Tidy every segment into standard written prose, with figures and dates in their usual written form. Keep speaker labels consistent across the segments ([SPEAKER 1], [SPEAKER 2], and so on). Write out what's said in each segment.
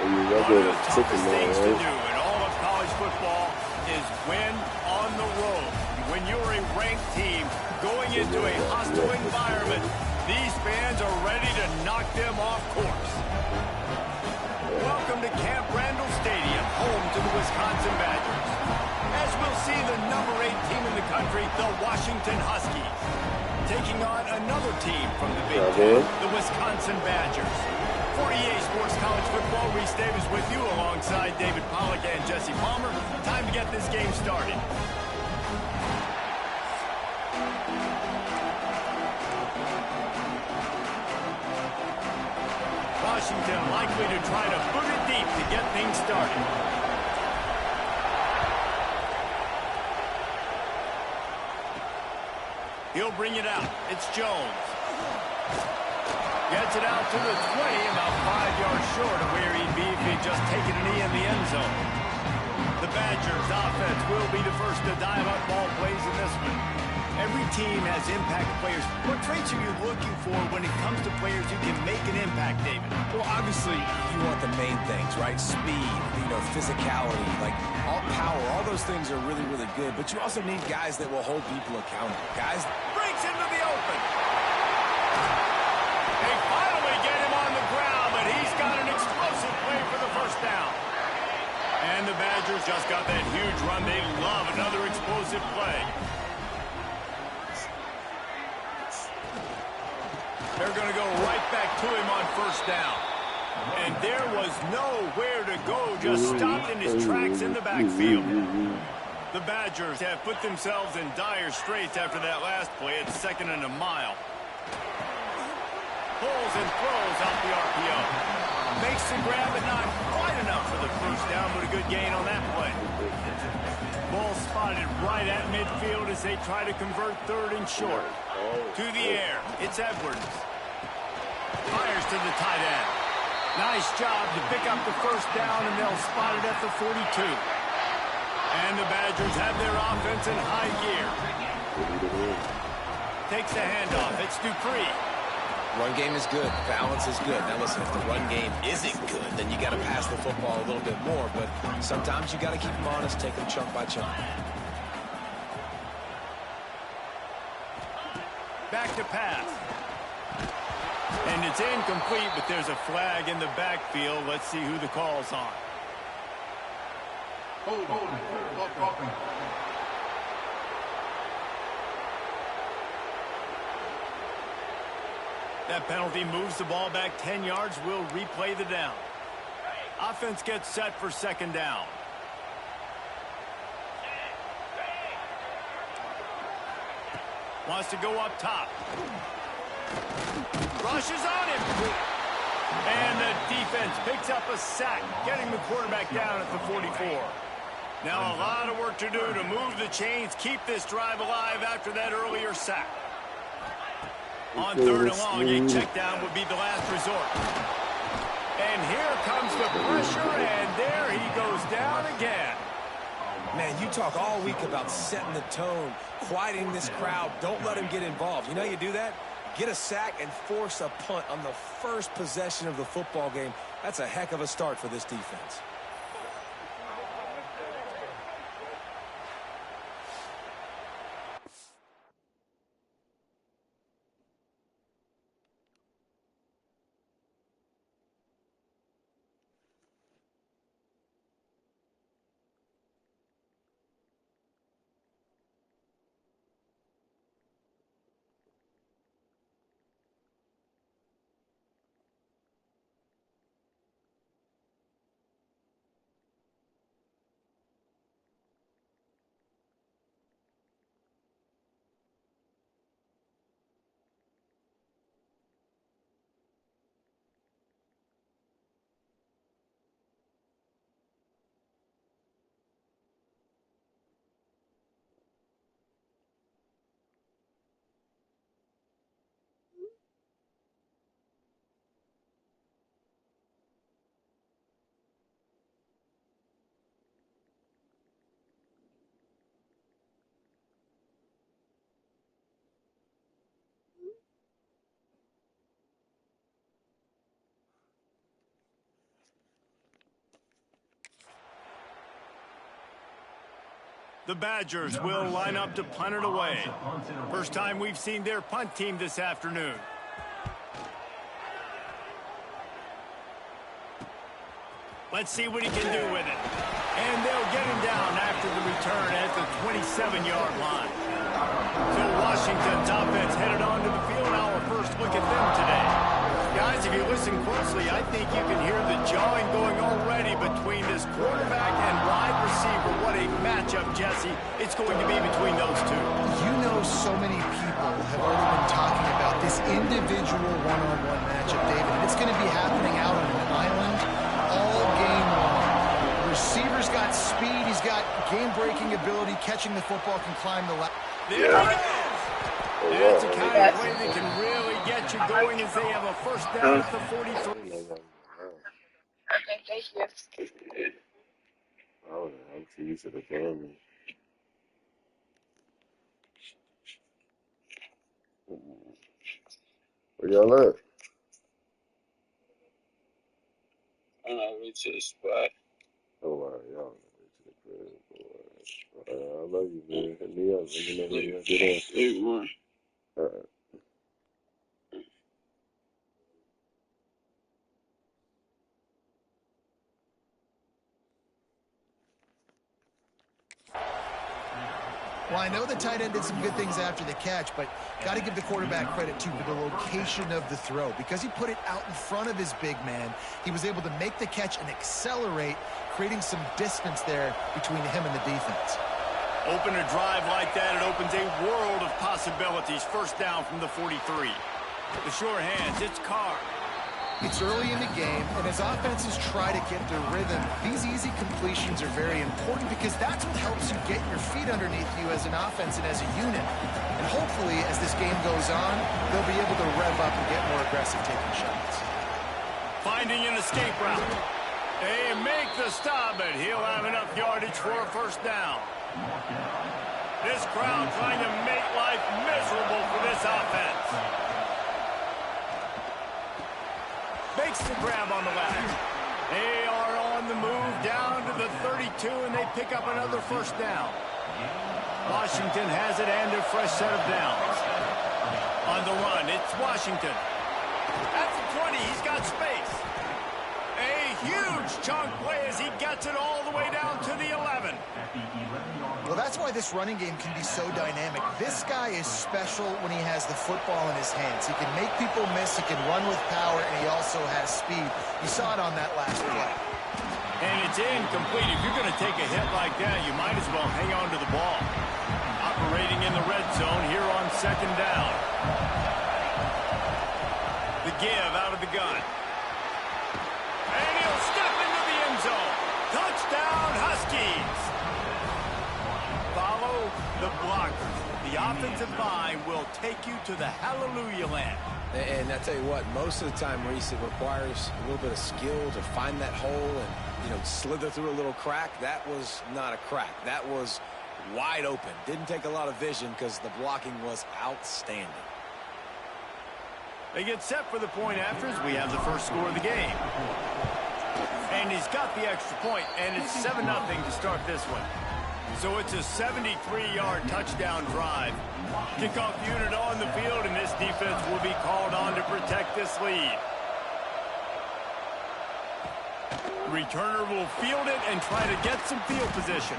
[SPEAKER 1] One of the toughest things to do in all of college football is win on the road. When you're a ranked team going into a hostile environment, these fans are ready to knock them off course. Welcome to Camp Randall Stadium, home to the Wisconsin Badgers. As we'll see the number 8 team in the country, the Washington Huskies, taking on another team from the Big Ten, the Wisconsin Badgers. 48 Sports College Football, Reese Davis with you alongside David Pollack and Jesse Palmer. Time to get this game started. Washington likely to try to boot it deep to get things started. He'll bring it out. It's Jones. Gets it out to the 20, about 5 yards short of where he'd be if he'd just taken a knee in the end zone. The Badgers offense will be the first to dive up ball plays in this one. Every team has impact players. What traits are you looking for when it comes to players who can make an impact, David?
[SPEAKER 2] Well, obviously, you want the main things, right? Speed, physicality, like all power. All those things are really, really good. But you also need guys that will hold people accountable. Guys
[SPEAKER 1] breaks into the open. They finally get him on the ground, but he's got an explosive play for the first down. And the Badgers just got that huge run. They love another explosive play. They're going to go right back to him on first down. And there was nowhere to go, just stopped in his tracks in the backfield. The Badgers have put themselves in dire straits after that last play. It's 2nd and a mile. Pulls and throws out the RPO. Makes the grab, but not quite enough for the first down, but a good gain on that play. Ball spotted right at midfield as they try to convert 3rd and short. To the air, it's Edwards. Fires to the tight end. Nice job to pick up the first down, and they'll spot it at the 42. And the Badgers have their offense in high gear. Takes the handoff. It's Dupree.
[SPEAKER 2] Run game is good. Balance is good. Now listen, if the run game isn't good, then you got to pass the football a little bit more. But sometimes you got to keep them honest, take them chunk by chunk.
[SPEAKER 1] Back to pass. And it's incomplete, but there's a flag in the backfield. Let's see who the call's on. That penalty moves the ball back 10 yards. We'll replay the down. Offense gets set for 2nd down. Wants to go up top. Rushes on him. And the defense picks up a sack, getting the quarterback down at the 44. Now a lot of work to do to move the chains, keep this drive alive after that earlier sack. On 3rd and long, a check down would be the last resort. And here comes the pressure, and there he goes down again.
[SPEAKER 2] Man, you talk all week about setting the tone, quieting this crowd. Don't let him get involved. You know how you do that? Get a sack and force a punt on the first possession of the football game. That's a heck of a start for this defense.
[SPEAKER 1] The Badgers will line up to punt it away. First time we've seen their punt team this afternoon. Let's see what he can do with it. And they'll get him down after the return at the 27-yard line. So Washington's offense headed onto the field. Our first look at them today. Guys, if you listen closely, I think you can hear the jawing going already between this quarterback and wide receiver. What a matchup, Jesse, it's going to be between those two.
[SPEAKER 3] You know, so many people have already been talking about this individual one-on-one matchup, David. And it's going to be happening out on an island all game long. The receiver's got speed. He's got game-breaking ability. Catching the football, can climb the ladder.
[SPEAKER 1] There it is. That's a kind of play that can really get you going as they have a first down at the 43.
[SPEAKER 4] Okay, thank you.
[SPEAKER 5] Oh, I'm too used to the family. Where y'all at?
[SPEAKER 6] I'm on my way to the spot.
[SPEAKER 5] Oh, all right, y'all on the way to the crib. I love you, man. Hit me up. Let me know when y'all get in.
[SPEAKER 6] Hey, man.
[SPEAKER 5] All right.
[SPEAKER 3] Well, I know the tight end did some good things after the catch, but got to give the quarterback credit, too, for the location of the throw. Because he put it out in front of his big man, he was able to make the catch and accelerate, creating some distance there between him and the defense.
[SPEAKER 1] Open a drive like that, it opens a world of possibilities. First down from the 43. The sure hands, it's Carr.
[SPEAKER 3] It's early in the game, and as offenses try to get their rhythm, these easy completions are very important because that's what helps you get your feet underneath you as an offense and as a unit. And hopefully, as this game goes on, they'll be able to rev up and get more aggressive taking shots.
[SPEAKER 1] Finding an escape route. They make the stop, but he'll have enough yardage for a first down. This crowd trying to make life miserable for this offense. Makes the grab on the left. They are on the move down to the 32, and they pick up another first down. Washington has it and a fresh set of downs. On the run, it's Washington. At the 20, he's got space. A huge chunk play as he gets it all the way down to the 11.
[SPEAKER 3] Well, that's why this running game can be so dynamic. This guy is special when he has the football in his hands. He can make people miss, he can run with power, and he also has speed. You saw it on that last play.
[SPEAKER 1] And it's incomplete. If you're going to take a hit like that, you might as well hang on to the ball. Operating in the red zone here on second down. The give out of the gun. And he'll step into the end zone. Touchdown, Huskies. Follow the blockers. The offensive line will take you to the hallelujah land.
[SPEAKER 2] And I tell you what, most of the time, Reese, it requires a little bit of skill to find that hole and, slither through a little crack. That was not a crack. That was wide open. Didn't take a lot of vision because the blocking was outstanding.
[SPEAKER 1] They get set for the point after as we have the first score of the game. And he's got the extra point, and it's 7-0 to start this one. So it's a 73-yard touchdown drive. Kickoff unit on the field, and this defense will be called on to protect this lead. Returner will field it and try to get some field position.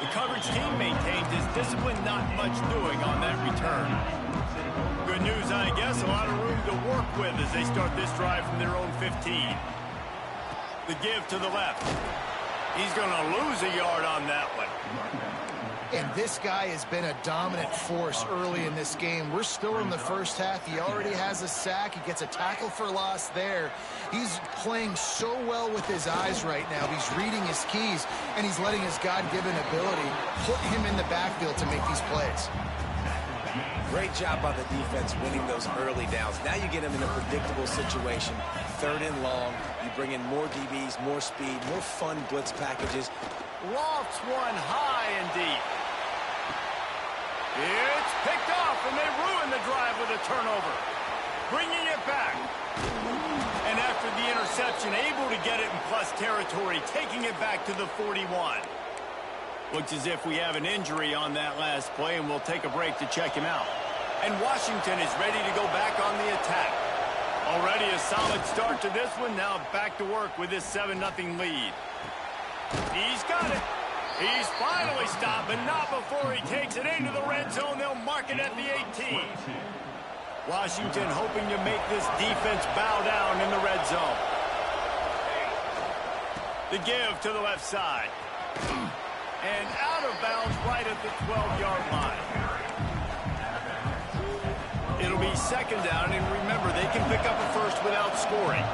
[SPEAKER 1] The coverage team maintains his discipline, not much doing on that return. Good news, I guess, a lot of room to work with as they start this drive from their own 15. The give to the left. He's going to lose a yard on that one.
[SPEAKER 3] And this guy has been a dominant force early in this game. We're still in the first half. He already has a sack. He gets a tackle for loss there. He's playing so well with his eyes right now. He's reading his keys, and he's letting his God-given ability put him in the backfield to make these plays.
[SPEAKER 2] Great job by the defense winning those early downs. Now you get him in a predictable situation. 3rd and long. You bring in more DBs, more speed, more fun blitz packages.
[SPEAKER 1] Lofts one high and deep. It's picked off, and they ruin the drive with a turnover. Bringing it back. And after the interception, able to get it in plus territory, taking it back to the 41. Looks as if we have an injury on that last play, and we'll take a break to check him out. And Washington is ready to go back on the attack. Already a solid start to this one. Now back to work with this 7-0 lead. He's got it. He's finally stopped, but not before he takes it into the red zone. They'll mark it at the 18. Washington hoping to make this defense bow down in the red zone. The give to the left side. And out of bounds right at the 12-yard line. It'll be second down, and remember, they can pick up a first without scoring.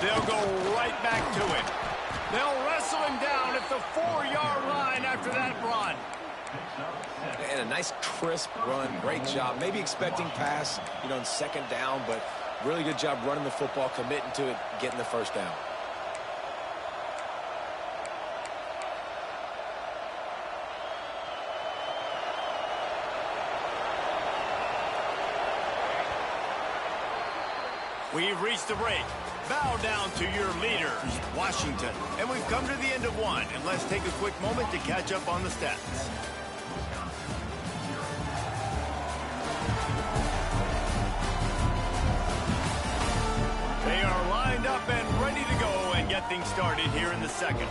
[SPEAKER 1] They'll go right back to it. They'll wrestle him down at the 4-yard line after that run.
[SPEAKER 2] And a nice crisp run. Great job. Maybe expecting pass, on second down, but really good job running the football, committing to it, getting the first down.
[SPEAKER 1] We've reached the break. Bow down to your leaders, Washington. And we've come to the end of one. And let's take a quick moment to catch up on the stats. They are lined up and ready to go and get things started here in the second.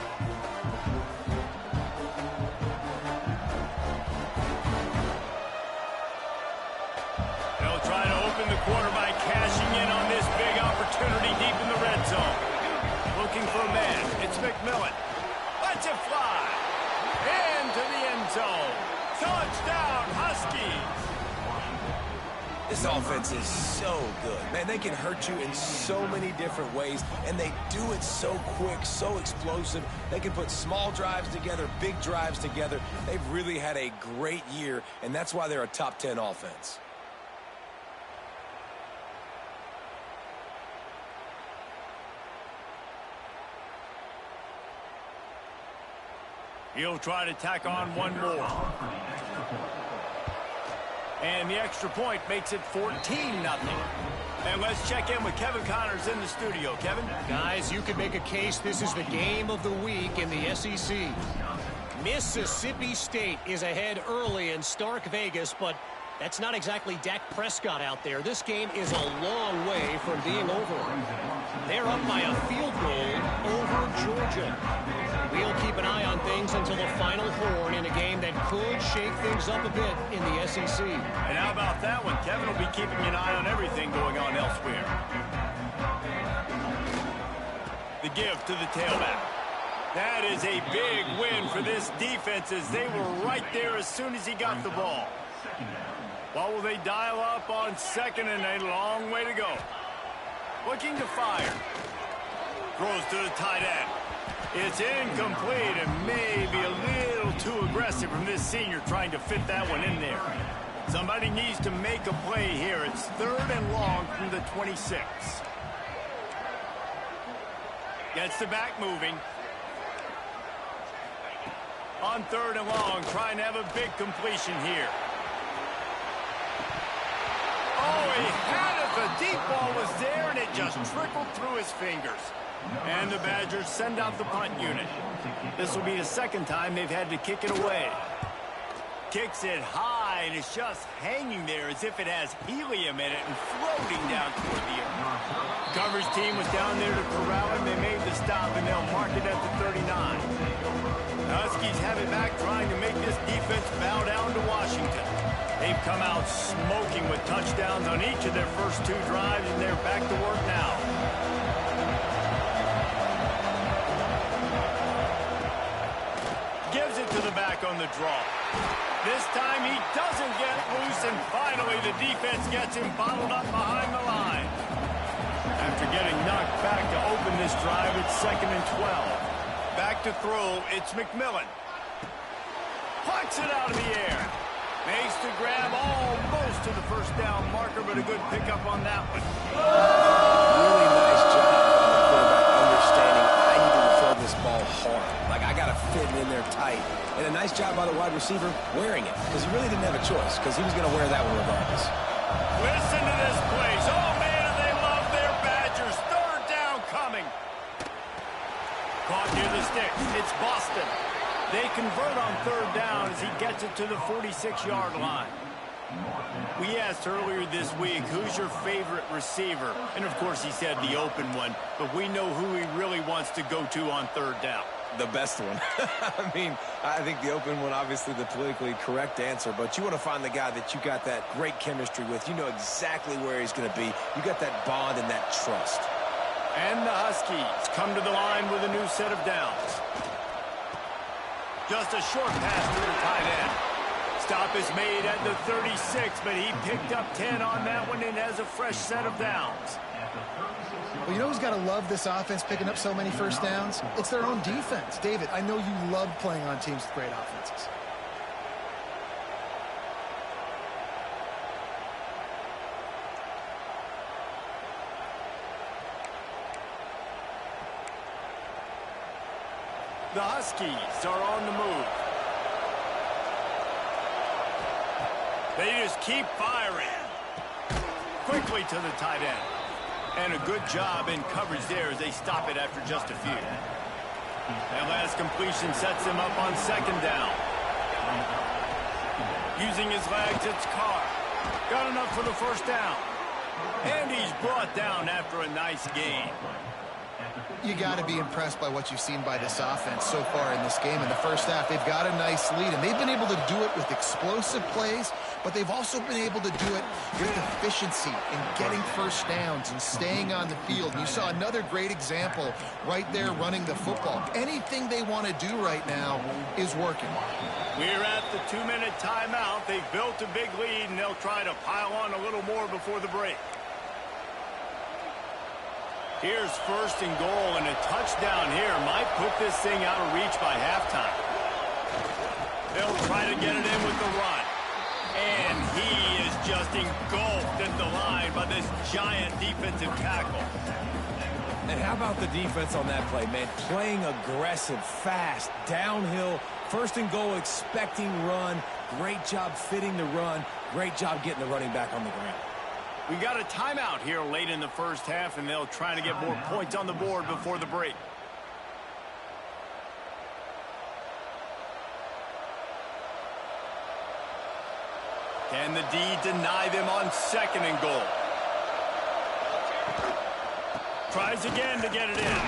[SPEAKER 1] They'll try to open the quarter by cashing in on this big opportunity deep in the red zone. Looking for a man. It's McMillan. Lets it fly. Into the end zone. Touchdown, Huskies.
[SPEAKER 2] This offense is so good. Man, they can hurt you in so many different ways, and they do it so quick, so explosive. They can put small drives together, big drives together. They've really had a great year, and that's why they're a top 10 offense.
[SPEAKER 1] He'll try to tack on one more. And the extra point makes it 14-0. And let's check in with Kevin Connors in the studio. Kevin?
[SPEAKER 4] Guys, you could make a case this is the game of the week in the SEC. Mississippi State is ahead early in Stark Vegas, but that's not exactly Dak Prescott out there. This game is a long way from being over. They're up by a field goal over Georgia. We'll keep an eye on things until the final horn in a game that could shake things up a bit in the SEC.
[SPEAKER 1] And how about that one? Kevin will be keeping an eye on everything going on elsewhere. The give to the tailback. That is a big win for this defense as they were right there as soon as he got the ball. What will they dial up on second and a long way to go? Looking to fire. Throws to the tight end. It's incomplete and maybe a little too aggressive from this senior trying to fit that one in there. Somebody needs to make a play here. It's third and long from the 26. Gets the back moving. On third and long, trying to have a big completion here. Oh, he had it. The deep ball was there, and it just trickled through his fingers. And the Badgers send out the punt unit. This will be the second time they've had to kick it away. Kicks it high, and it's just hanging there as if it has helium in it and floating down toward the air. Coverage team was down there to corral him. They made the stop, and they'll mark it at the 39. The Huskies have it back, trying to make this defense bow down to Washington. They've come out smoking with touchdowns on each of their first two drives, and they're back to work now. Gives it to the back on the draw. This time he doesn't get loose, and finally the defense gets him bottled up behind the line. After getting knocked back to open this drive, it's second and 12. Back to throw, it's McMillan. Plucks it out of the air. Makes the grab almost to the first down marker, but a good pickup on that one.
[SPEAKER 2] Really nice job by the quarterback understanding I need to throw this ball hard. Like, I got to fit it in there tight. And a nice job by the wide receiver wearing it, because he really didn't have a choice, because he was going to wear that one regardless.
[SPEAKER 1] Listen to this place. Oh, man, they love their Badgers. Third down coming. Caught near the sticks. against Boston. They convert on third down as he gets it to the 46-yard line. We asked earlier this week, who's your favorite receiver? And, of course, he said the open one, but we know who he really wants to go to on third down.
[SPEAKER 2] The best one. I mean, I think the open one, obviously the politically correct answer, but you want to find the guy that you got that great chemistry with. You know exactly where he's going to be. You got that bond and that trust.
[SPEAKER 1] And the Huskies come to the line with a new set of downs. Just a short pass to the tight end. Stop is made at the 36, but he picked up 10 on that one and has a fresh set of downs.
[SPEAKER 3] Well, you know who's got to love this offense picking up so many first downs? It's their own defense. David, I know you love playing on teams with great offenses.
[SPEAKER 1] The Huskies are on the move. They just keep firing. Quickly to the tight end. And a good job in coverage there as they stop it after just a few. That last completion sets him up on second down. Using his legs, it's Carr. Got enough for the first down. And he's brought down after a nice gain.
[SPEAKER 3] You got to be impressed by what you've seen by this offense so far in this game. In the first half, they've got a nice lead, and they've been able to do it with explosive plays, but they've also been able to do it with efficiency in getting first downs and staying on the field. And you saw another great example right there running the football. Anything they want to do right now is working.
[SPEAKER 1] We're at the 2-minute timeout. They've built a big lead, and they'll try to pile on a little more before the break. Here's first and goal, and a touchdown here might put this thing out of reach by halftime. They'll try to get it in with the run. And he is just engulfed at the line by this giant defensive tackle.
[SPEAKER 2] And how about the defense on that play, man? Playing aggressive, fast, downhill, first and goal, expecting run. Great job fitting the run. Great job getting the running back on the ground.
[SPEAKER 1] We got a timeout here late in the first half, and they'll try to get more points on the board before the break. Can the D deny them on second and goal? Tries again to get it in.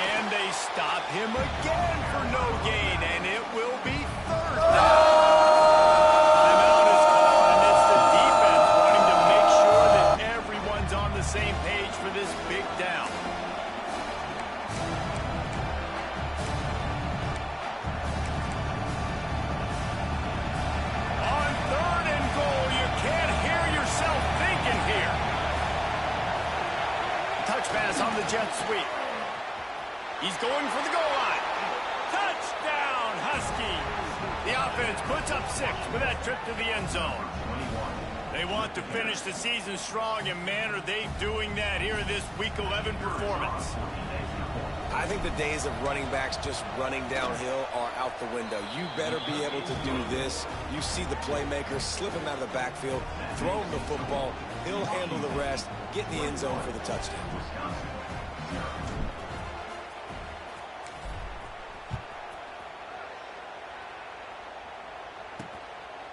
[SPEAKER 1] And they stop him again for no gain, and it will be third down. Same page for this big down. On third and goal, you can't hear yourself thinking here. Touch pass on the jet sweep. He's going for the goal line. Touchdown, Huskies. The offense puts up 6 with that trip to the end zone. They want to finish the season strong, and man, are they doing that here in this Week 11 performance.
[SPEAKER 2] I think the days of running backs just running downhill are out the window. You better be able to do this. You see the playmakers, slip him out of the backfield, throw him the football, he'll handle the rest, get in the end zone for the touchdown.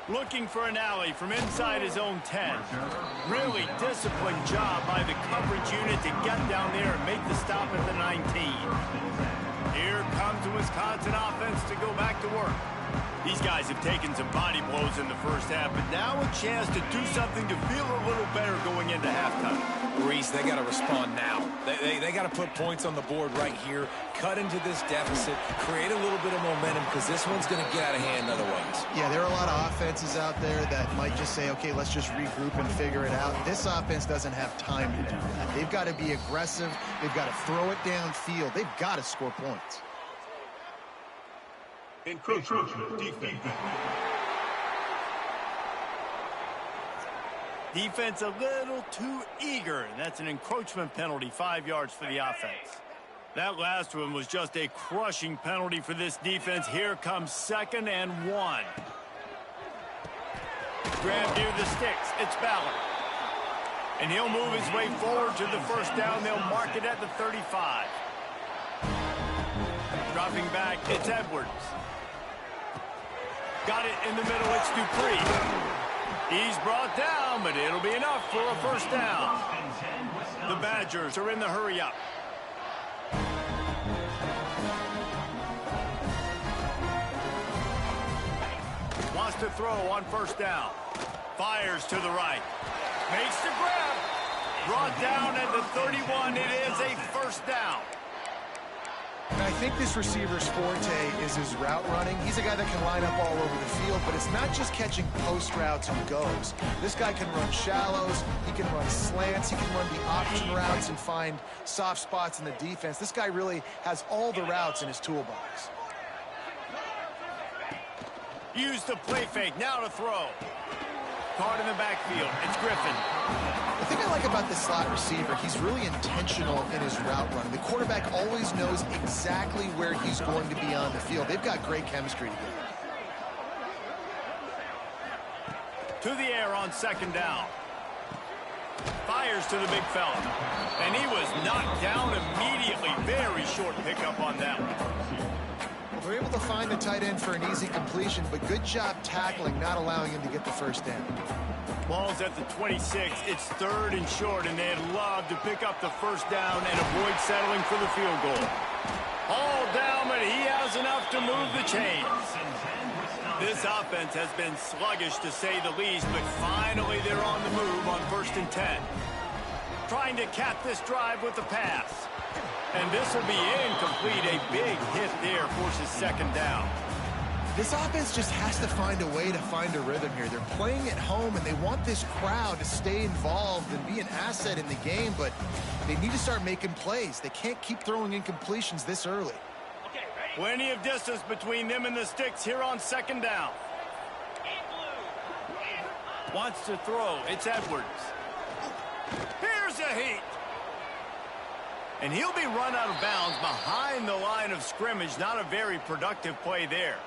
[SPEAKER 1] Looking for an alley from inside his own 10. Really disciplined job by the coverage unit to get down there and make the stop at the 19. Here comes the Wisconsin offense to go back to work. These guys have taken some body blows in the first half, but now a chance to do something to feel a little better going into halftime.
[SPEAKER 2] Reese, they got to respond now. They got to put points on the board right here, cut into this deficit, create a little bit of momentum, because this one's going to get out of hand otherwise.
[SPEAKER 3] Yeah, there are a lot of offenses out there that might just say, okay, let's just regroup and figure it out. This offense doesn't have time to do that. They've got to be aggressive. They've got to throw it downfield. They've got to score points.
[SPEAKER 1] Encroachment defense. Defense a little too eager, and that's an encroachment penalty, 5 yards for the offense. That last one was just a crushing penalty for this defense. Here comes 2nd and 1. Grab near the sticks. It's Ballard. And he'll move his way forward to the first down. They'll mark it at the 35. Dropping back, it's Edwards. Got it in the middle, it's Dupree. He's brought down, but it'll be enough for a first down. The Badgers are in the hurry-up. Wants to throw on first down. Fires to the right. Makes the grab. Brought down at the 31. It is a first down.
[SPEAKER 3] And I think this receiver's forte is his route running. He's a guy that can line up all over the field, but it's not just catching post routes and goes. This guy can run shallows, he can run slants, he can run the option routes and find soft spots in the defense. This guy really has all the routes in his toolbox.
[SPEAKER 1] Use the play fake, now to throw. Caught in the backfield, it's Griffin.
[SPEAKER 3] The thing I like about this slot receiver, he's really intentional in his route running. The quarterback always knows exactly where he's going to be on the field. They've got great chemistry together.
[SPEAKER 1] To the air on second down. Fires to the big fella. And he was knocked down immediately. Very short pickup on that one.
[SPEAKER 3] They're able to find the tight end for an easy completion, but good job tackling, not allowing him to get the first down.
[SPEAKER 1] Ball's at the 26. It's third and short, and they'd love to pick up the first down and avoid settling for the field goal. All down, but he has enough to move the chains. This offense has been sluggish, to say the least, but finally they're on the move on 1st and 10. Trying to cap this drive with the pass. And this will be incomplete. A big hit there forces second down.
[SPEAKER 3] This offense just has to find a way to find a rhythm here. They're playing at home, and they want this crowd to stay involved and be an asset in the game, but they need to start making plays. They can't keep throwing incompletions this early.
[SPEAKER 1] Plenty of distance between them and the sticks here on second down. Wants to throw. It's Edwards. Here's a heat. And he'll be run out of bounds behind the line of scrimmage. Not a very productive play there.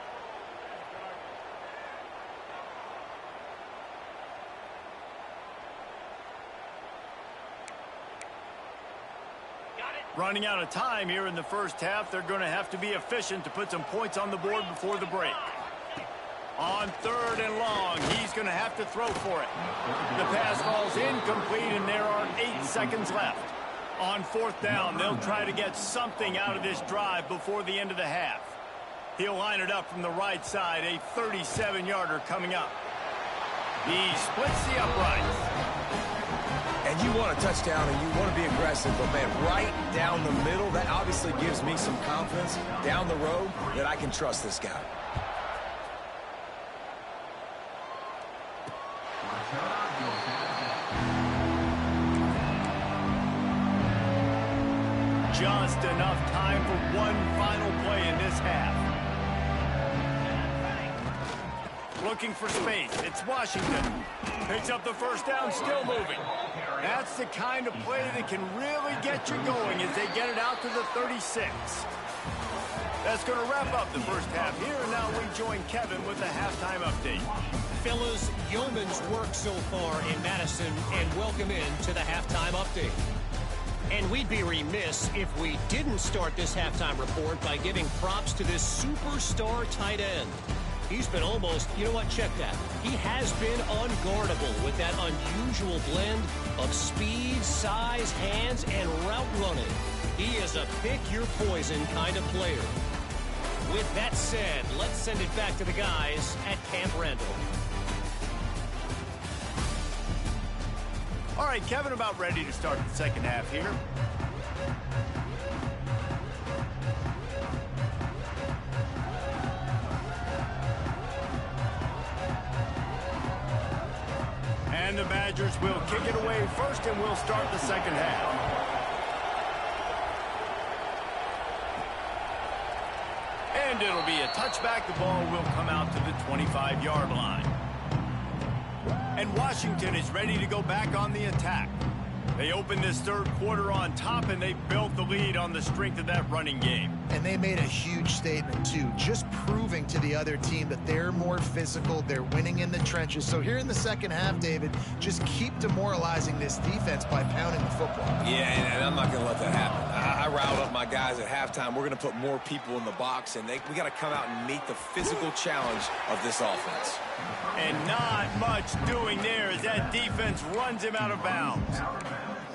[SPEAKER 1] Running out of time here in the first half. They're going to have to be efficient to put some points on the board before the break. On 3rd and long, he's going to have to throw for it. The pass falls incomplete, and there are 8 seconds left. On 4th down, they'll try to get something out of this drive before the end of the half. He'll line it up from the right side, a 37-yarder coming up. He splits the uprights.
[SPEAKER 2] And you want a touchdown and you want to be aggressive, but man, right down the middle, that obviously gives me some confidence down the road that I can trust this guy.
[SPEAKER 1] Just enough time for one final play in this half. Looking for space. It's Washington. Picks up the first down, still moving. That's the kind of play that can really get you going as they get it out to the 36. That's going to wrap up the first half here, and now we join Kevin with the halftime update.
[SPEAKER 4] Fellas, yeoman's work so far in Madison, and welcome in to the halftime update. And we'd be remiss if we didn't start this halftime report by giving props to this superstar tight end. He's been almost, you know what, check that. He has been unguardable with that unusual blend of speed, size, hands, and route running. He is a pick-your-poison kind of player. With that said, let's send it back to the guys at Camp Randall.
[SPEAKER 1] All right, Kevin, about ready to start the second half here. And the Badgers will kick it away first, and we'll start the second half. And it'll be a touchback. The ball will come out to the 25-yard line. And Washington is ready to go back on the attack. They opened this third quarter on top, and they built the lead on the strength of that running game.
[SPEAKER 3] And they made a huge statement, too, just proving to the other team that they're more physical, they're winning in the trenches. So here in the second half, David, just keep demoralizing this defense by pounding the football.
[SPEAKER 2] Yeah, and I'm not going to let that happen. I riled up my guys at halftime. We're going to put more people in the box, and we got to come out and meet the physical challenge of this offense.
[SPEAKER 1] And not much doing there as that defense runs him out of bounds.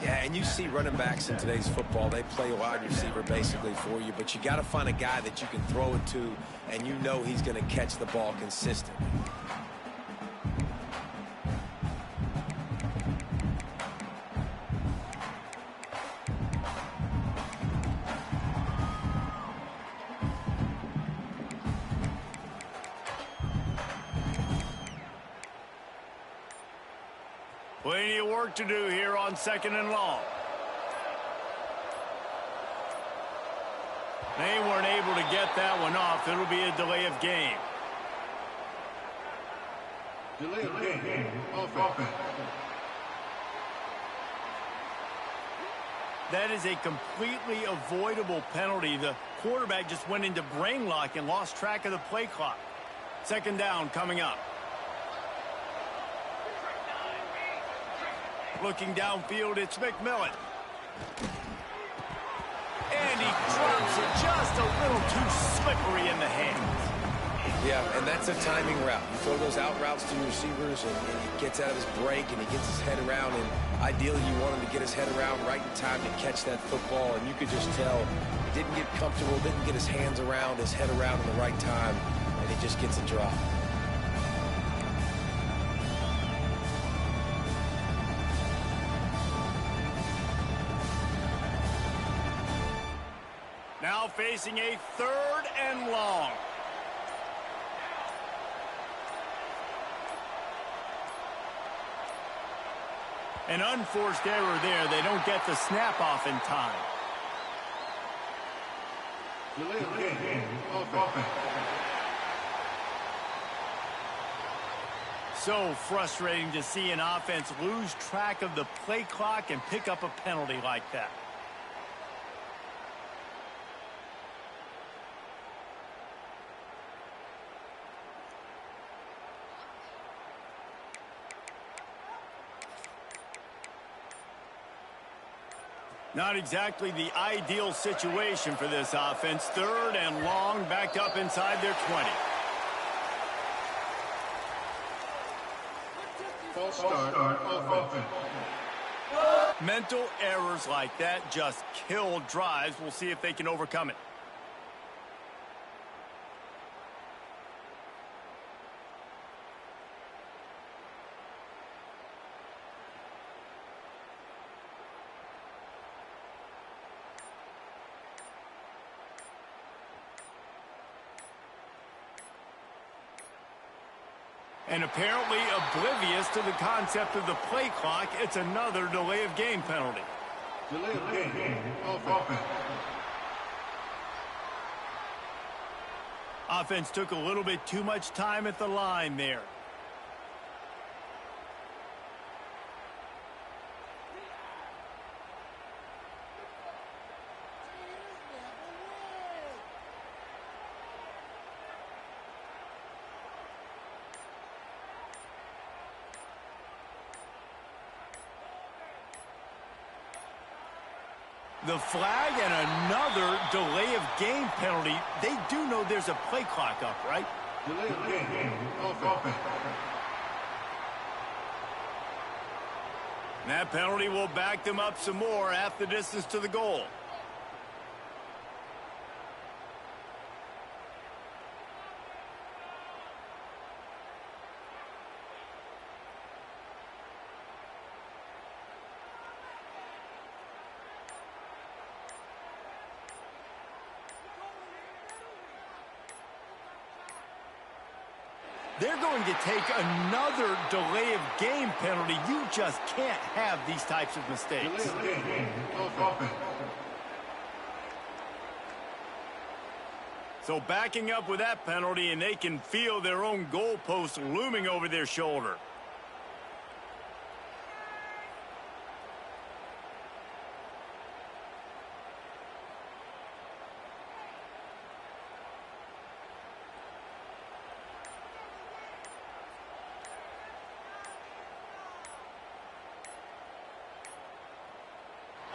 [SPEAKER 2] Yeah, and you see running backs in today's football, they play wide receiver basically for you, but you got to find a guy that you can throw it to, and you know he's going to catch the ball consistently.
[SPEAKER 1] Plenty of work to do here on 2nd and long. They weren't able to get that one off. It'll be a delay of game.
[SPEAKER 5] Delay of game. Offense.
[SPEAKER 1] That is a completely avoidable penalty. The quarterback just went into brain lock and lost track of the play clock. 2nd down coming up. Looking downfield, it's McMillan. And he drops it just a little too slippery in the hands.
[SPEAKER 2] Yeah, and that's a timing route. You throw those out routes to your receivers, and he gets out of his break, and he gets his head around, and ideally you want him to get his head around right in time to catch that football, and you could just tell he didn't get comfortable, didn't get his hands around, his head around in the right time, and he just gets a drop.
[SPEAKER 1] Now facing a 3rd and long. An unforced error there. They don't get the snap off in time.
[SPEAKER 5] Delay of game. Offense.
[SPEAKER 1] So frustrating to see an offense lose track of the play clock and pick up a penalty like that. Not exactly the ideal situation for this offense. 3rd and long, backed up inside their 20.
[SPEAKER 5] False start. Offense.
[SPEAKER 1] Mental errors like that just kill drives. We'll see if they can overcome it. And apparently oblivious to the concept of the play clock, it's another delay of game penalty.
[SPEAKER 5] Delay of game. Offense.
[SPEAKER 1] Offense took a little bit too much time at the line there. The flag and another delay of game penalty. They do know there's a play clock up, right?
[SPEAKER 5] Delay of game. Offense.
[SPEAKER 1] That penalty will back them up some more, half the distance to the goal. They're going to take another delay of game penalty. You just can't have these types of mistakes.
[SPEAKER 5] Delay of game. Offense.
[SPEAKER 1] So backing up with that penalty, and they can feel their own goalpost looming over their shoulder.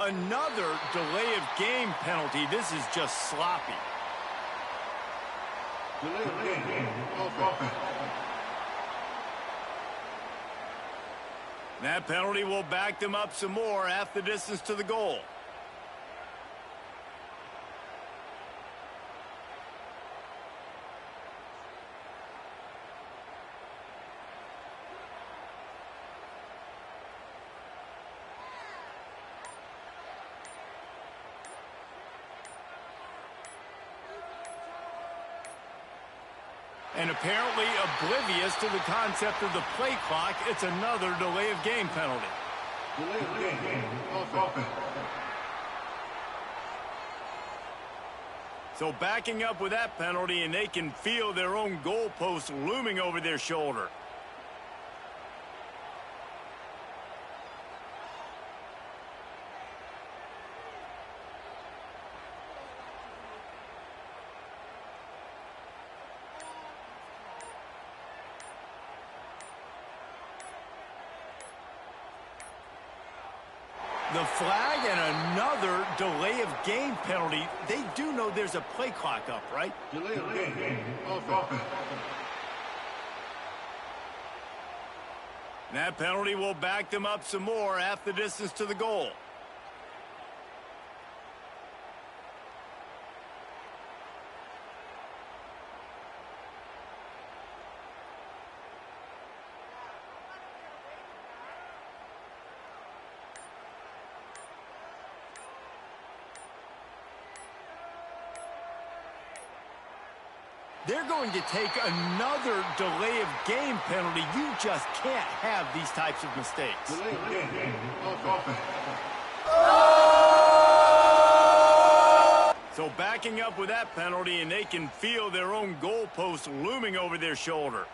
[SPEAKER 1] Another delay of game penalty. This is just sloppy.
[SPEAKER 5] Delay of game. Offense.
[SPEAKER 1] That penalty will back them up some more, half the distance to the goal. And apparently oblivious to the concept of the play clock, it's another delay of game penalty.
[SPEAKER 5] Delay of game. Offense.
[SPEAKER 1] So backing up with that penalty, and they can feel their own goalpost looming over their shoulder. The flag and another delay of game penalty. They do know there's a play clock up, right?
[SPEAKER 5] Delay of game. Offense.
[SPEAKER 1] That penalty will back them up some more, half the distance to the goal. They're going to take another delay of game penalty. You just can't have these types of mistakes.
[SPEAKER 5] Delay of game. Offense.
[SPEAKER 1] So backing up with that penalty, and they can feel their own goalpost looming over their shoulder.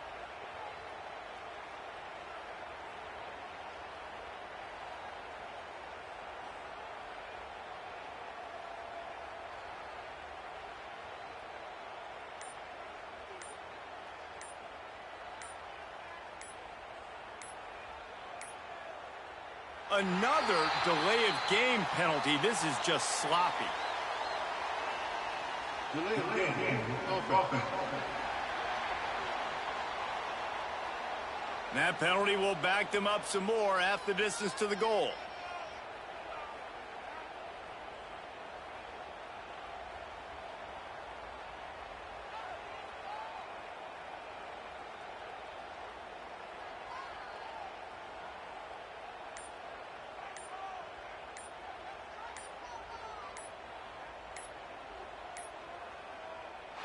[SPEAKER 1] Another delay of game penalty. This is just sloppy.
[SPEAKER 5] Delay of game. Offense.
[SPEAKER 1] That penalty will back them up some more, half the distance to the goal.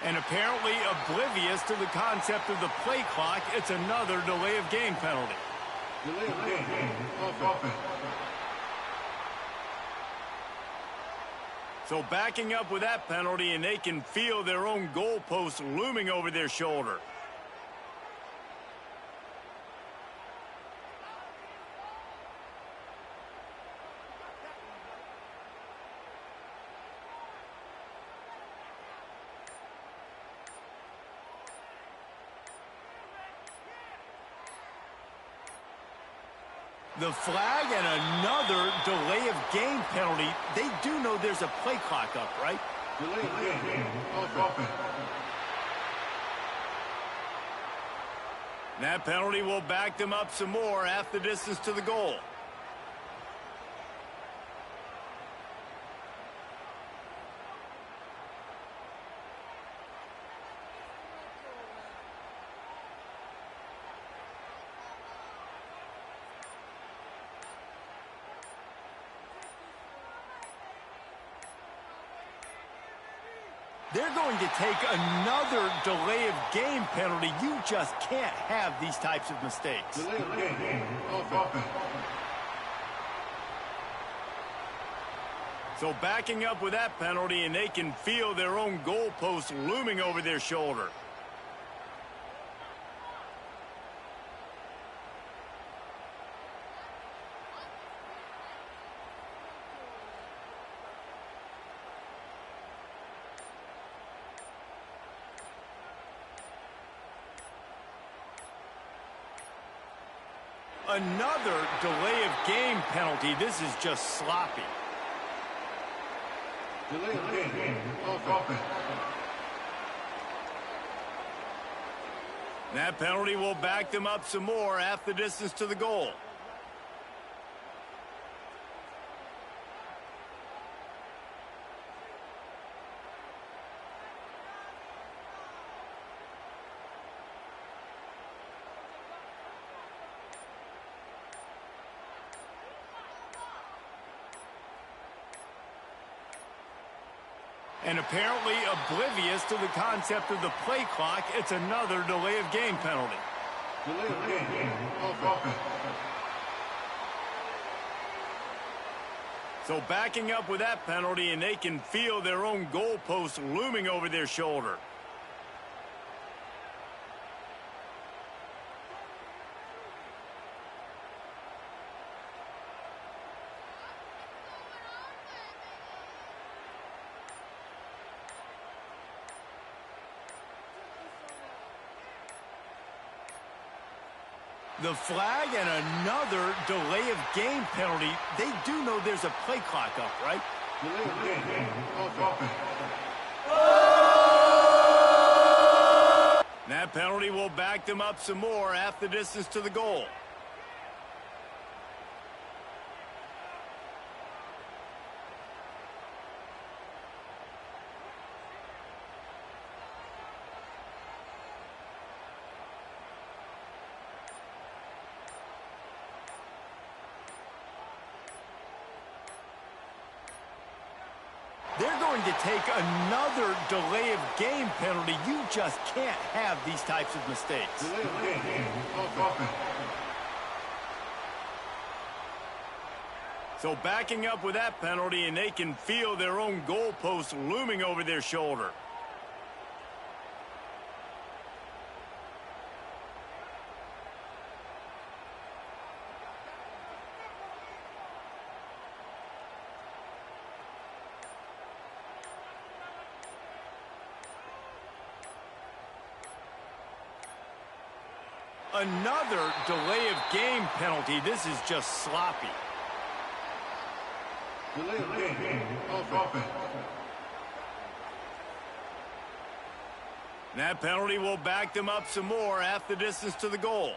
[SPEAKER 1] And apparently oblivious to the concept of the play clock, it's another delay of game penalty.
[SPEAKER 5] Delay of game. Offense.
[SPEAKER 1] So backing up with that penalty, and they can feel their own goalpost looming over their shoulder. The flag and another delay of game penalty. They do know there's a play clock up, right?
[SPEAKER 5] Delay of game. Offense.
[SPEAKER 1] That penalty will back them up some more, half the distance to the goal. They're going to take another delay of game penalty. You just can't have these types of mistakes.
[SPEAKER 5] Delay of game. Offense.
[SPEAKER 1] So backing up with that penalty, and they can feel their own goalpost looming over their shoulder. Another delay of game penalty. This is just sloppy.
[SPEAKER 5] Delay of game. Offense.
[SPEAKER 1] That penalty will back them up some more, half the distance to the goal. And apparently oblivious to the concept of the play clock, it's another delay of game penalty.
[SPEAKER 5] Delay of game. Offense.
[SPEAKER 1] So backing up with that penalty, and they can feel their own goalpost looming over their shoulder. The flag and another delay of game penalty. They do know there's a play clock up, right?
[SPEAKER 5] Delay of game. Offense.
[SPEAKER 1] That penalty will back them up some more, half the distance to the goal. They're going to take another delay of game penalty. You just can't have these types of mistakes.
[SPEAKER 5] Delay of game. Offense.
[SPEAKER 1] So backing up with that penalty, and they can feel their own goalpost looming over their shoulder. Another delay of game penalty. This is just sloppy.
[SPEAKER 5] Delay of game. Offense.
[SPEAKER 1] That penalty will back them up some more, half the distance to the goal.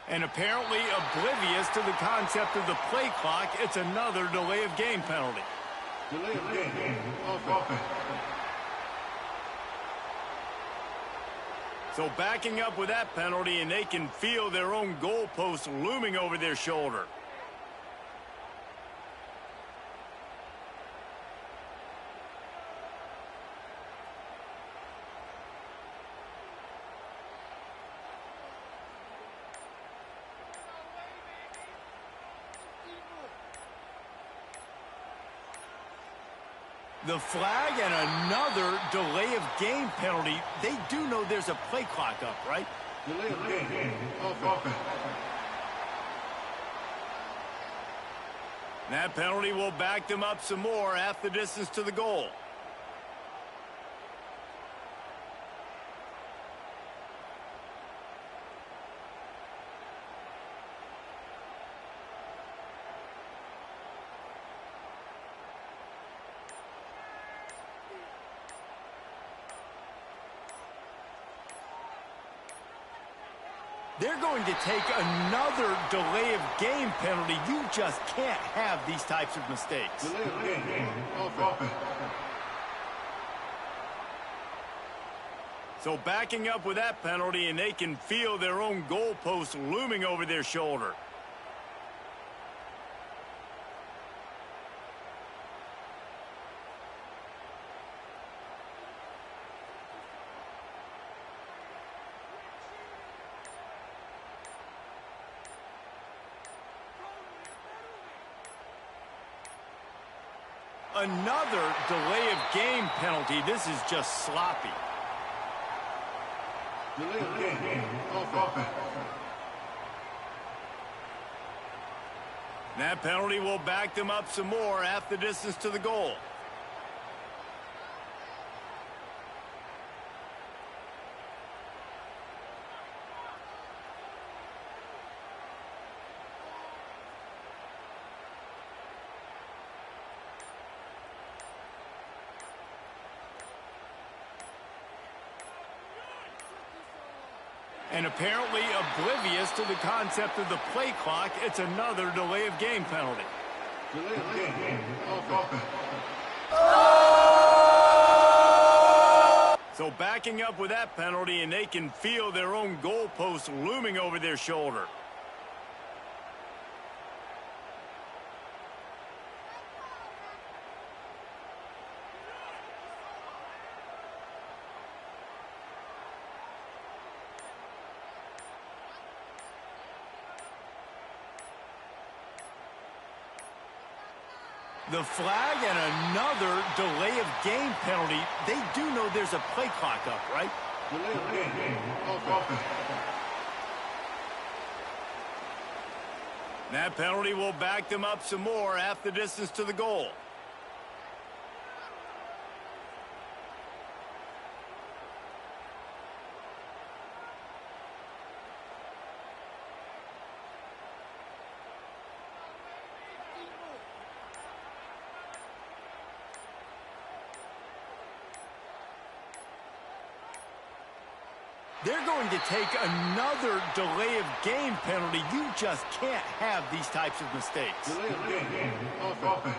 [SPEAKER 1] And apparently oblivious to the concept of the play clock, it's another delay of game penalty.
[SPEAKER 5] Delay of game. Offense.
[SPEAKER 1] So backing up with that penalty, and they can feel their own goalpost looming over their shoulder. The flag and another delay of game penalty. They do know there's a play clock up, right?
[SPEAKER 5] Delay of game. Offense.
[SPEAKER 1] That penalty will back them up some more, half the distance to the goal. They're going to take another delay of game penalty. You just can't have these types of mistakes.
[SPEAKER 5] Delay of game. Offense.
[SPEAKER 1] So backing up with that penalty, and they can feel their own goalpost looming over their shoulder. Another delay of game penalty. This is just sloppy.
[SPEAKER 5] Delay of game. Offense.
[SPEAKER 1] That penalty will back them up some more, half the distance to the goal. And apparently oblivious to the concept of the play clock, it's another delay of game penalty.
[SPEAKER 5] Delay of game. Offense.
[SPEAKER 1] So backing up with that penalty, and they can feel their own goalpost looming over their shoulder. The flag and another delay of game penalty. They do know there's a play clock up, right?
[SPEAKER 5] Delay of game. Offense.
[SPEAKER 1] That penalty will back them up some more, half the distance to the goal. They're going to take another delay of game penalty. You just can't have these types of mistakes.
[SPEAKER 5] Delay of game. Offense.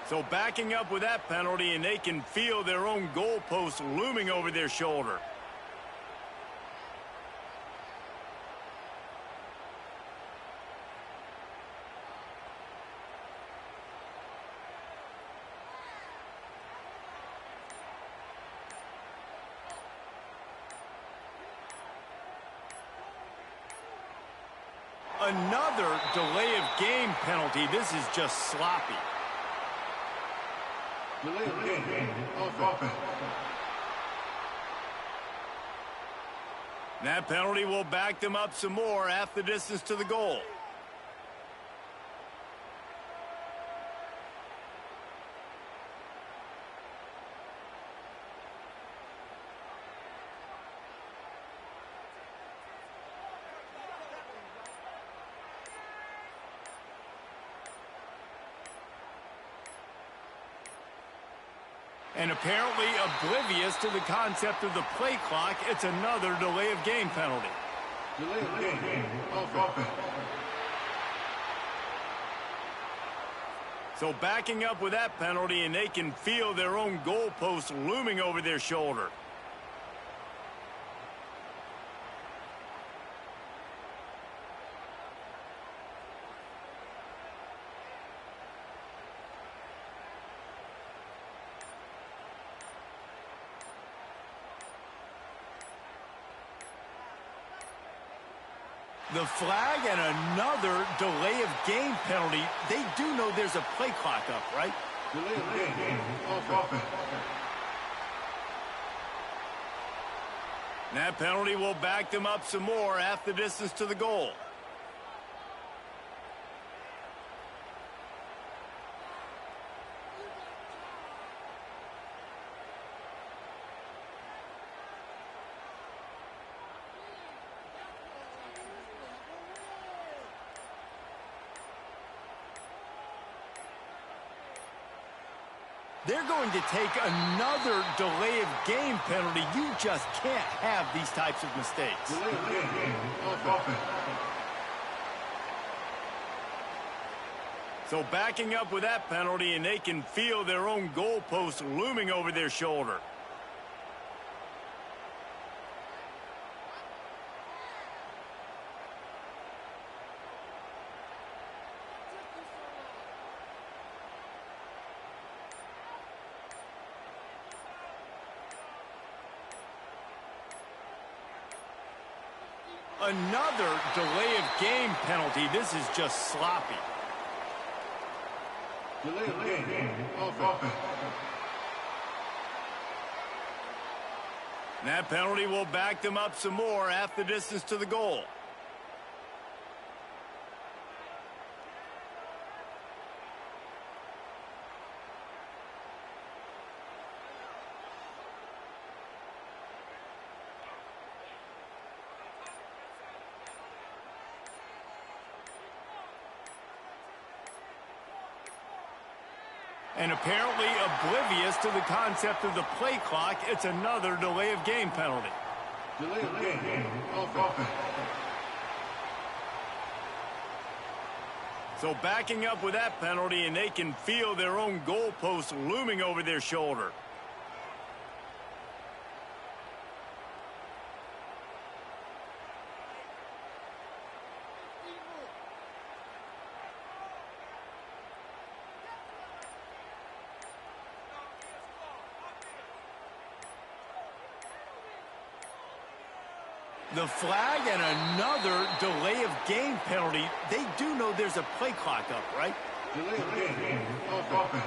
[SPEAKER 1] So backing up with that penalty, and they can feel their own goalpost looming over their shoulder. Another delay of game penalty. This is just sloppy.
[SPEAKER 5] Delay of game. Offense.
[SPEAKER 1] That penalty will back them up some more, half the distance to the goal. And apparently oblivious to the concept of the play clock, it's another delay of game penalty.
[SPEAKER 5] Delay of game. Offense.
[SPEAKER 1] So backing up with that penalty, and they can feel their own goalpost looming over their shoulder. The flag and another delay of game penalty. They do know there's a play clock up, right?
[SPEAKER 5] Delay of game. Offense.
[SPEAKER 1] That penalty will back them up some more, half the distance to the goal. They're going to take another delay of game penalty. You just can't have these types of mistakes.
[SPEAKER 5] Delay of game. Offense.
[SPEAKER 1] So backing up with that penalty, and they can feel their own goalpost looming over their shoulder. Another delay of game penalty. This is just sloppy.
[SPEAKER 5] Delay of game. Offense.
[SPEAKER 1] That penalty will back them up some more, half the distance to the goal. And apparently oblivious to the concept of the play clock, it's another delay of game penalty.
[SPEAKER 5] Delay of game. Offense.
[SPEAKER 1] So backing up with that penalty, and they can feel their own goalpost looming over their shoulder. The flag and another delay of game penalty. They do know there's a play clock up, right?
[SPEAKER 5] Delay of game. Offense.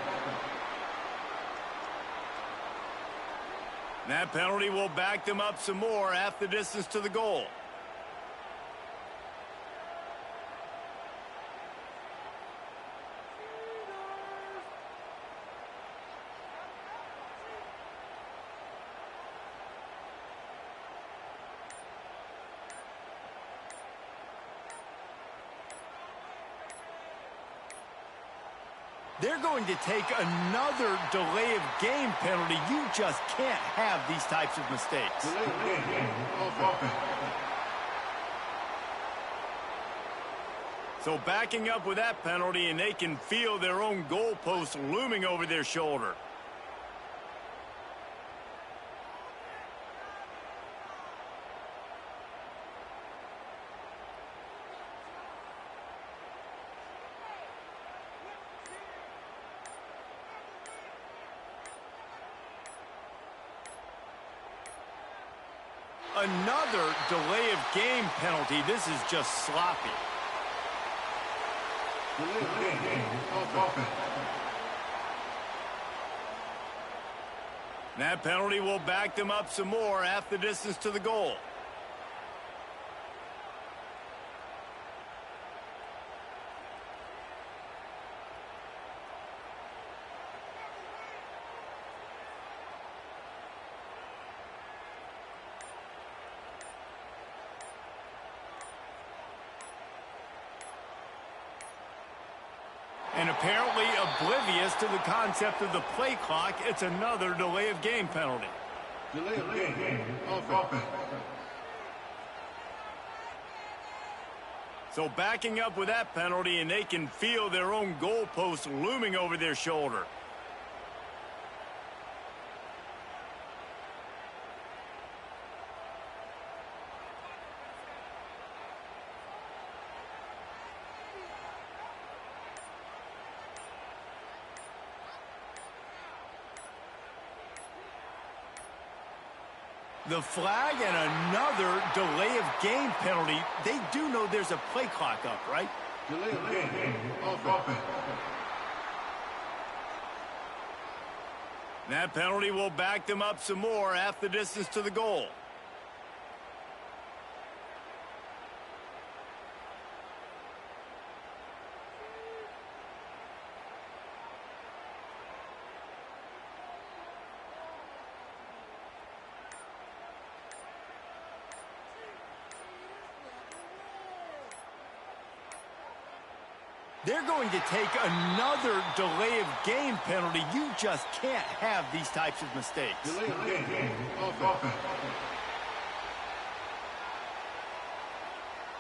[SPEAKER 1] That penalty will back them up some more, half the distance to the goal. They're going to take another delay of game penalty. You just can't have these types of mistakes.
[SPEAKER 5] Delay of game. Offense.
[SPEAKER 1] So backing up with that penalty, and they can feel their own goalpost looming over their shoulder. Another delay of game penalty. This is just sloppy.
[SPEAKER 5] Delay of game. Offense.
[SPEAKER 1] That penalty will back them up some more, half the distance to the goal. And apparently oblivious to the concept of the play clock, it's another delay of game penalty.
[SPEAKER 5] Delay of game. Offense.
[SPEAKER 1] So backing up with that penalty, and they can feel their own goalpost looming over their shoulder. The flag and another delay of game penalty. They do know there's a play clock up, right?
[SPEAKER 5] Delay of game. Offense.
[SPEAKER 1] That penalty will back them up some more, half the distance to the goal. They're going to take another delay of game penalty. You just can't have these types of mistakes.
[SPEAKER 5] Delay of game. Offense.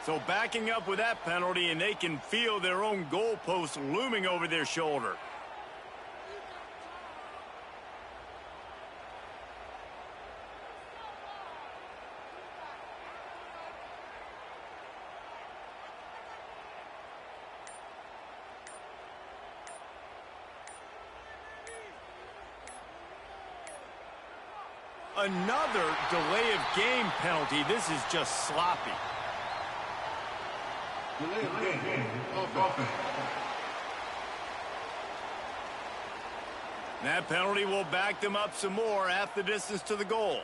[SPEAKER 1] So backing up with that penalty, and they can feel their own goalpost looming over their shoulder. Another delay of game penalty. This is just sloppy.
[SPEAKER 5] Delay of game. Offense.
[SPEAKER 1] That penalty will back them up some more, half the distance to the goal.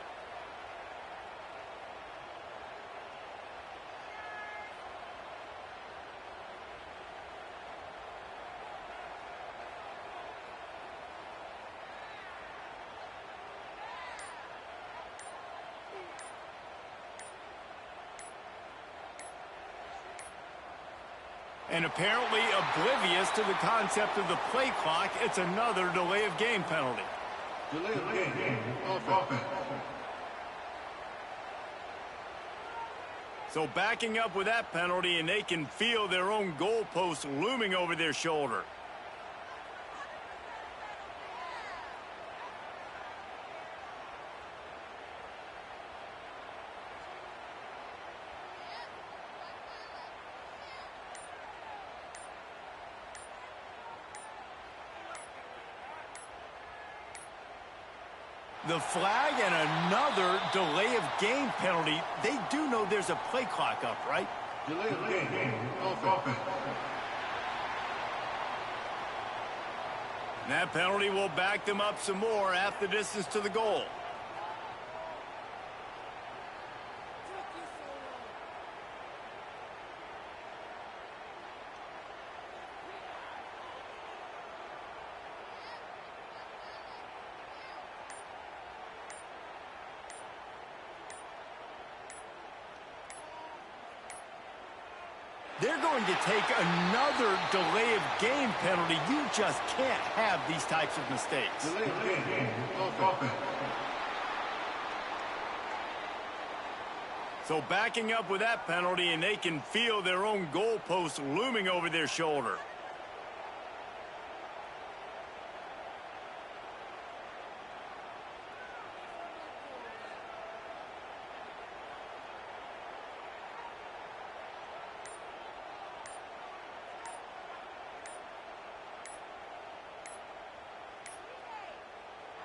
[SPEAKER 1] And apparently oblivious to the concept of the play clock, it's another delay of game penalty.
[SPEAKER 5] Delay of game. Offense.
[SPEAKER 1] So backing up with that penalty, and they can feel their own goalpost looming over their shoulder. The flag and another delay of game penalty. They do know there's a play clock up, right?
[SPEAKER 5] Delay of game. Offense.
[SPEAKER 1] That penalty will back them up some more, half the distance to the goal. They're going to take another delay of game penalty. You just can't have these types of mistakes.
[SPEAKER 5] Delay of game. Offense.
[SPEAKER 1] So backing up with that penalty, and they can feel their own goalpost looming over their shoulder.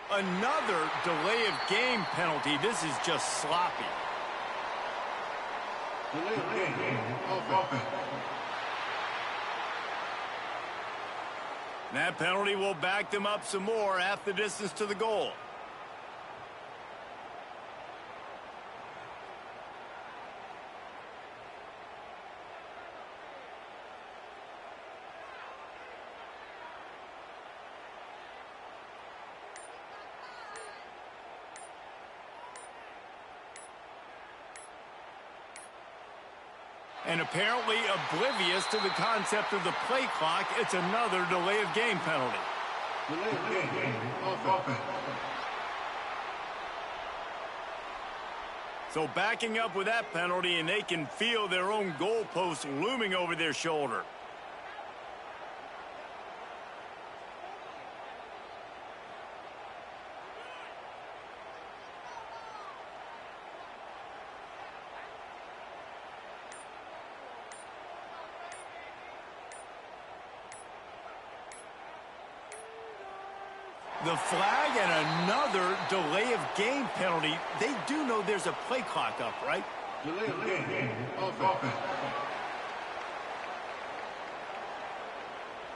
[SPEAKER 1] Another delay of game penalty. This is just sloppy.
[SPEAKER 5] Delay of game. Offense.
[SPEAKER 1] That penalty will back them up some more, half the distance to the goal. And apparently oblivious to the concept of the play clock, it's another delay of game penalty.
[SPEAKER 5] Delay of game. Offense.
[SPEAKER 1] So backing up with that penalty, and they can feel their own goalpost looming over their shoulder. The flag and another delay of game penalty. They do know there's a play clock up, right?
[SPEAKER 5] Delay of game. Offense.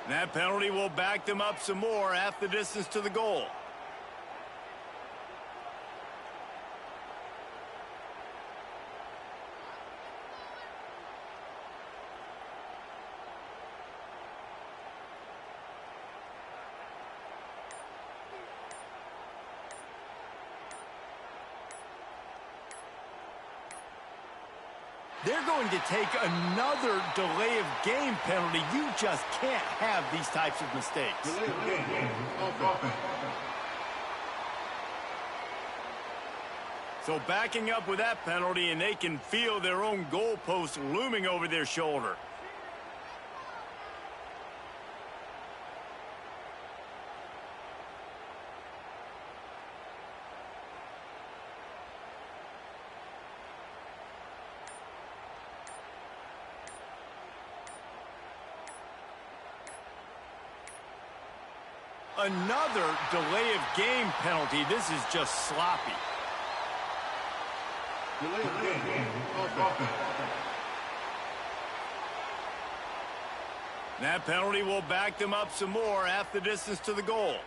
[SPEAKER 1] That penalty will back them up some more, half the distance to the goal. They're going to take another delay of game penalty. You just can't have these types of mistakes.
[SPEAKER 5] Delay of game. Offense.
[SPEAKER 1] So backing up with that penalty, and they can feel their own goalpost looming over their shoulder. Another delay of game penalty. This is just sloppy.
[SPEAKER 5] Delay of game. Offense.
[SPEAKER 1] That penalty will back them up some more, half the distance to the goal.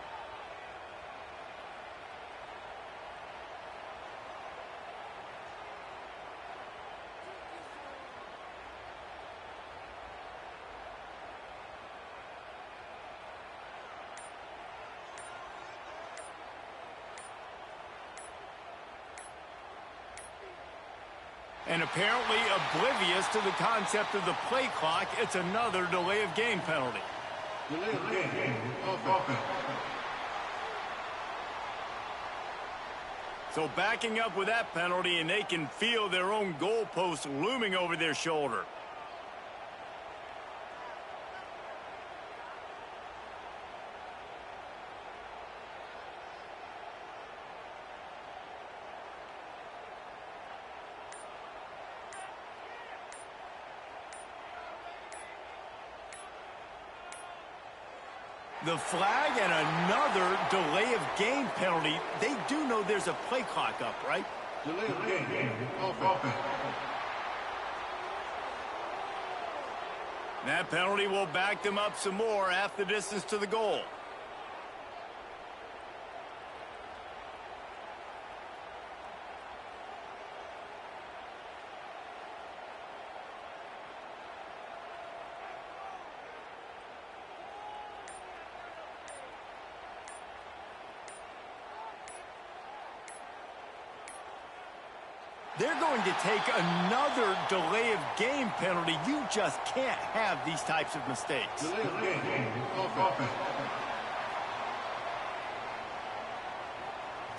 [SPEAKER 1] And apparently oblivious to the concept of the play clock, it's another delay of game penalty.
[SPEAKER 5] Delay of game. Offense.
[SPEAKER 1] So backing up with that penalty, and they can feel their own goalpost looming over their shoulder. The flag and another delay of game penalty. They do know there's a play clock up, right?
[SPEAKER 5] Delay of game. Offense.
[SPEAKER 1] That penalty will back them up some more, half the distance to the goal. They're going to take another delay of game penalty. You just can't have these types of mistakes.
[SPEAKER 5] Delay of game. Offense.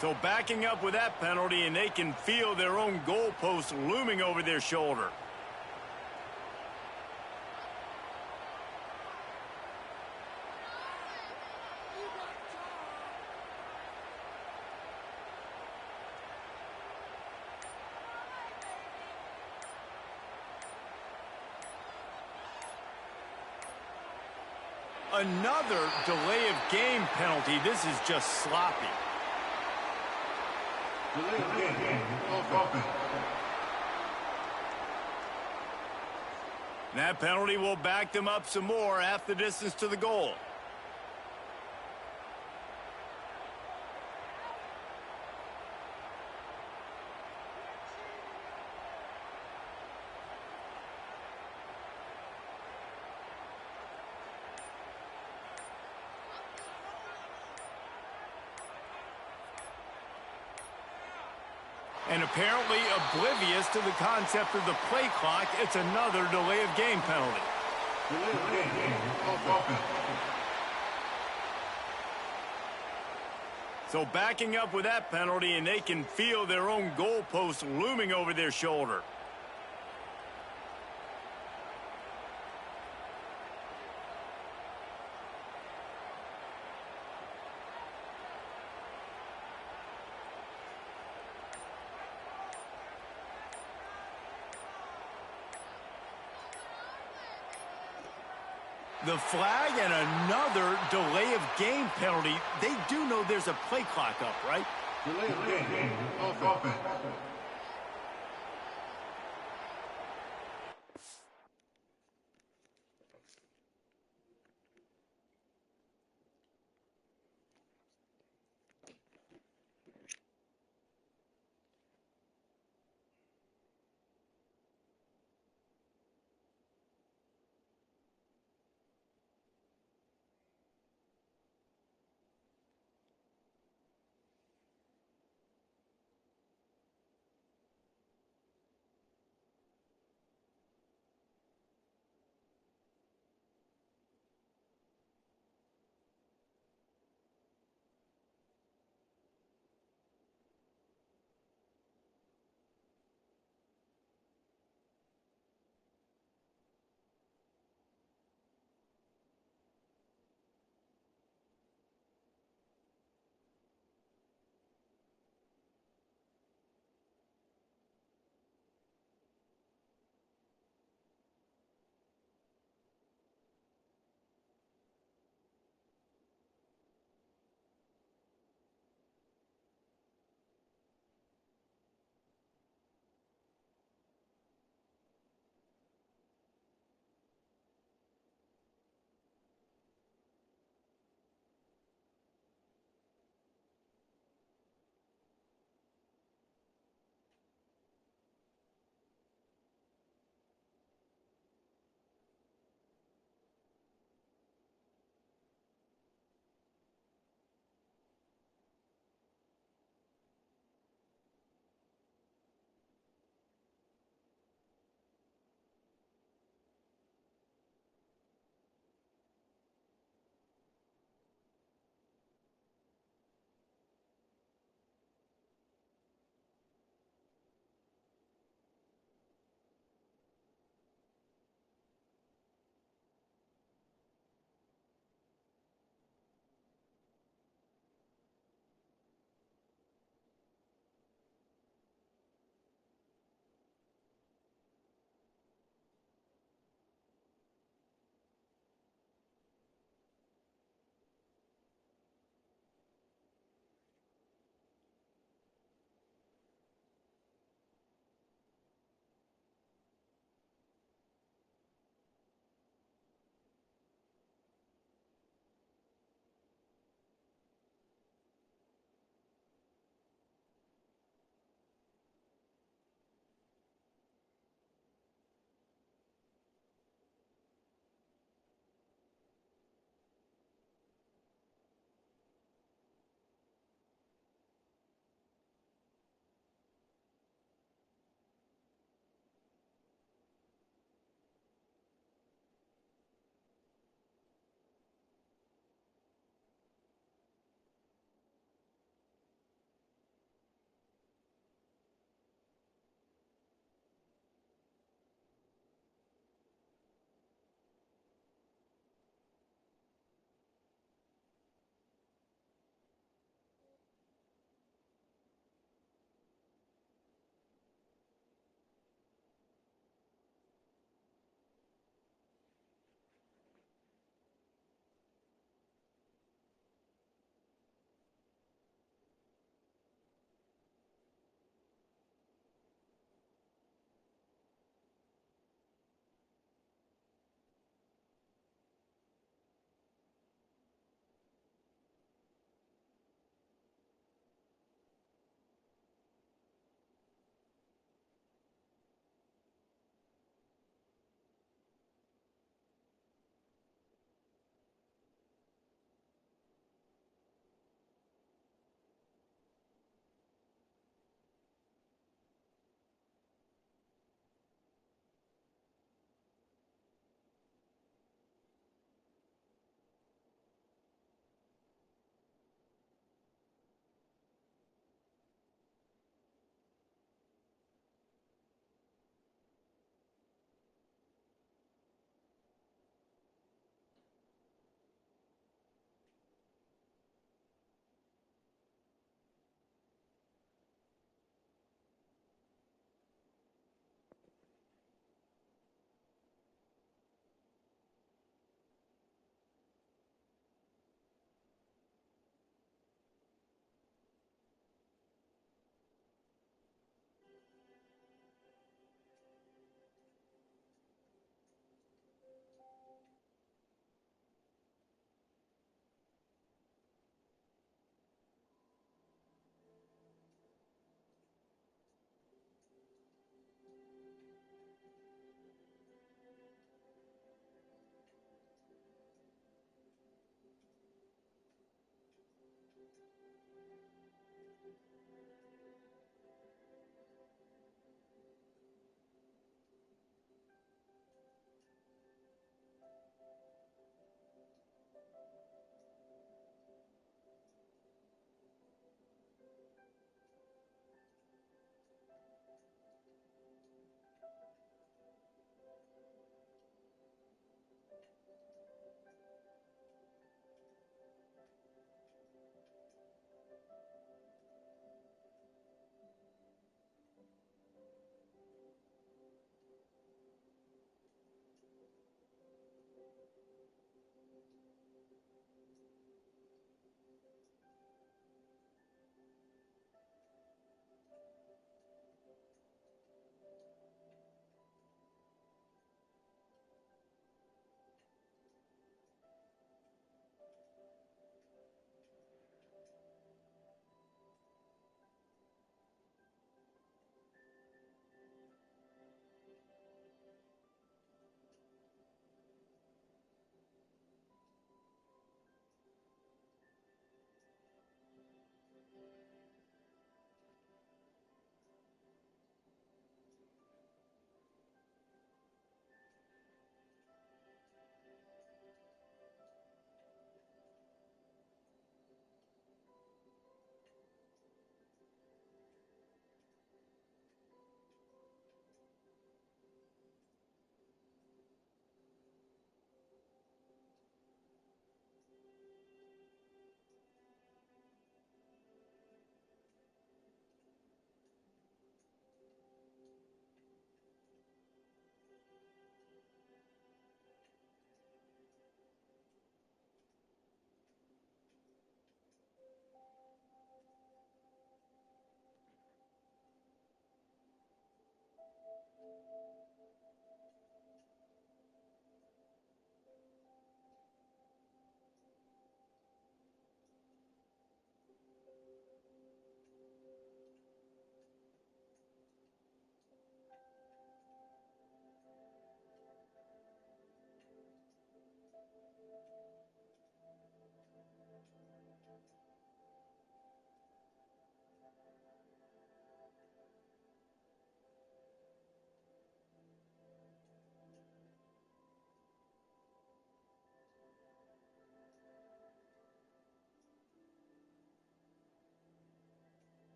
[SPEAKER 1] So backing up with that penalty, and they can feel their own goalpost looming over their shoulder. Another delay of game penalty. This is just sloppy.
[SPEAKER 5] Delay of game. Offense.
[SPEAKER 1] That penalty will back them up some more, half the distance to the goal. And apparently oblivious to the concept of the play clock, it's another delay of game penalty.
[SPEAKER 5] Delay of game. Offense.
[SPEAKER 1] So backing up with that penalty, and they can feel their own goalpost looming over their shoulder. The flag and another delay of game penalty. They do know there's a play clock up, right?
[SPEAKER 5] Delay of game. Offense.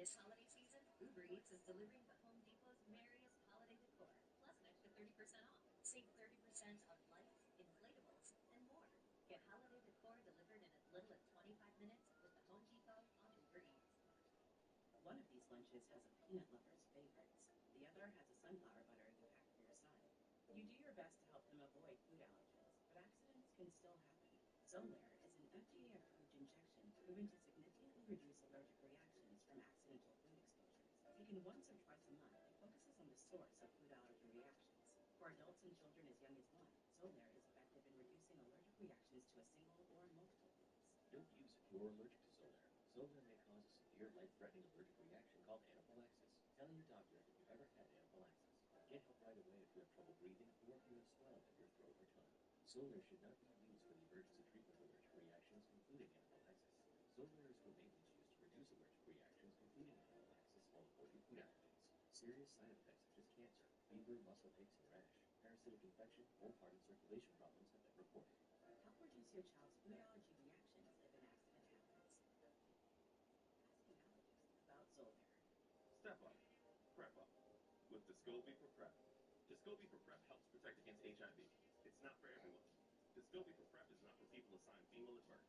[SPEAKER 7] This holiday season, Uber Eats is delivering the Home Depot's merriest holiday decor, plus an extra 30% off. Save 30% on lights, inflatables, and more. Get holiday decor delivered in as little as 25 minutes with the Home Depot on Uber Eats.
[SPEAKER 8] One of these lunches has a peanut lover's favorites. The other has a sunflower butter you hack for your son. You do your best to help them avoid food allergens, but accidents can still happen. Xolair is an FDA-approved injection proven to significantly reduce allergic reactions from accidental food exposures. Taken once or twice a month, it focuses on the source of food allergy reactions. For adults and children as young as 1, Xolair is effective in reducing allergic reactions to a single or multiple foods.
[SPEAKER 9] Don't use if you're allergic to Xolair. Xolair may cause a severe, life-threatening allergic reaction called anaphylaxis. Tell your doctor if you've ever had anaphylaxis. Get help right away if you have trouble breathing or if you have swelling of your throat or tongue. Xolair should not be used for the emergency treatment of allergic reactions, including anaphylaxis. Xolair is for maintenance use to reduce allergic reactions, including anaphylaxis, while avoiding food allergens. Serious side effects such as cancer, fever, muscle aches and rash, parasitic infection, or heart and circulation problems have been reported.
[SPEAKER 8] Help reduce your child's food allergy reactions if an accident happens. Asking allergists about Xolair.
[SPEAKER 10] Step up. Prep up. With Descovy for PrEP. Descovy for PrEP helps protect against HIV. It's not for everyone. Descovy for PrEP is not for people assigned female at birth.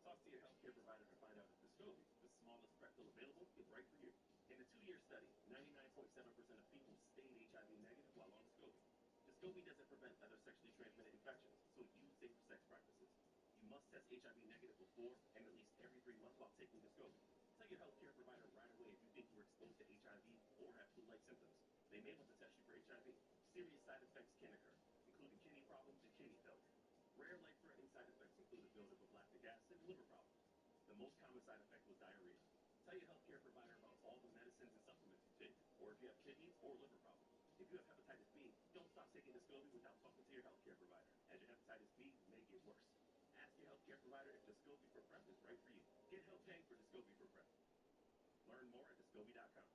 [SPEAKER 10] Talk to your healthcare provider to find out if Descovy, the smallest PrEP pill available, is right for you. In a 2-year study, 99.7% of people stayed HIV negative while on Descovy. Descovy doesn't prevent other sexually transmitted infections, so use safer sex practices. You must test HIV negative before and at least every 3 months while taking Descovy. Tell your healthcare provider right away if you think you were exposed to HIV or have flu-like symptoms. They may want to test you for HIV. Serious side effects can occur, including kidney problems and kidney failure. Rare life-threatening side effects include the buildup of lactic acid and liver problems. The most common side effect was diarrhea. Tell your healthcare provider about all the medicines and supplements you take, or if you have kidney or liver problems. If you have hepatitis B, don't stop taking Descovy without talking to your healthcare provider, as your hepatitis B may get worse. Ask your healthcare provider if Descovy for PrEP is right for you. Get help paying for Descovy for PrEP. Learn more at Descovy.com.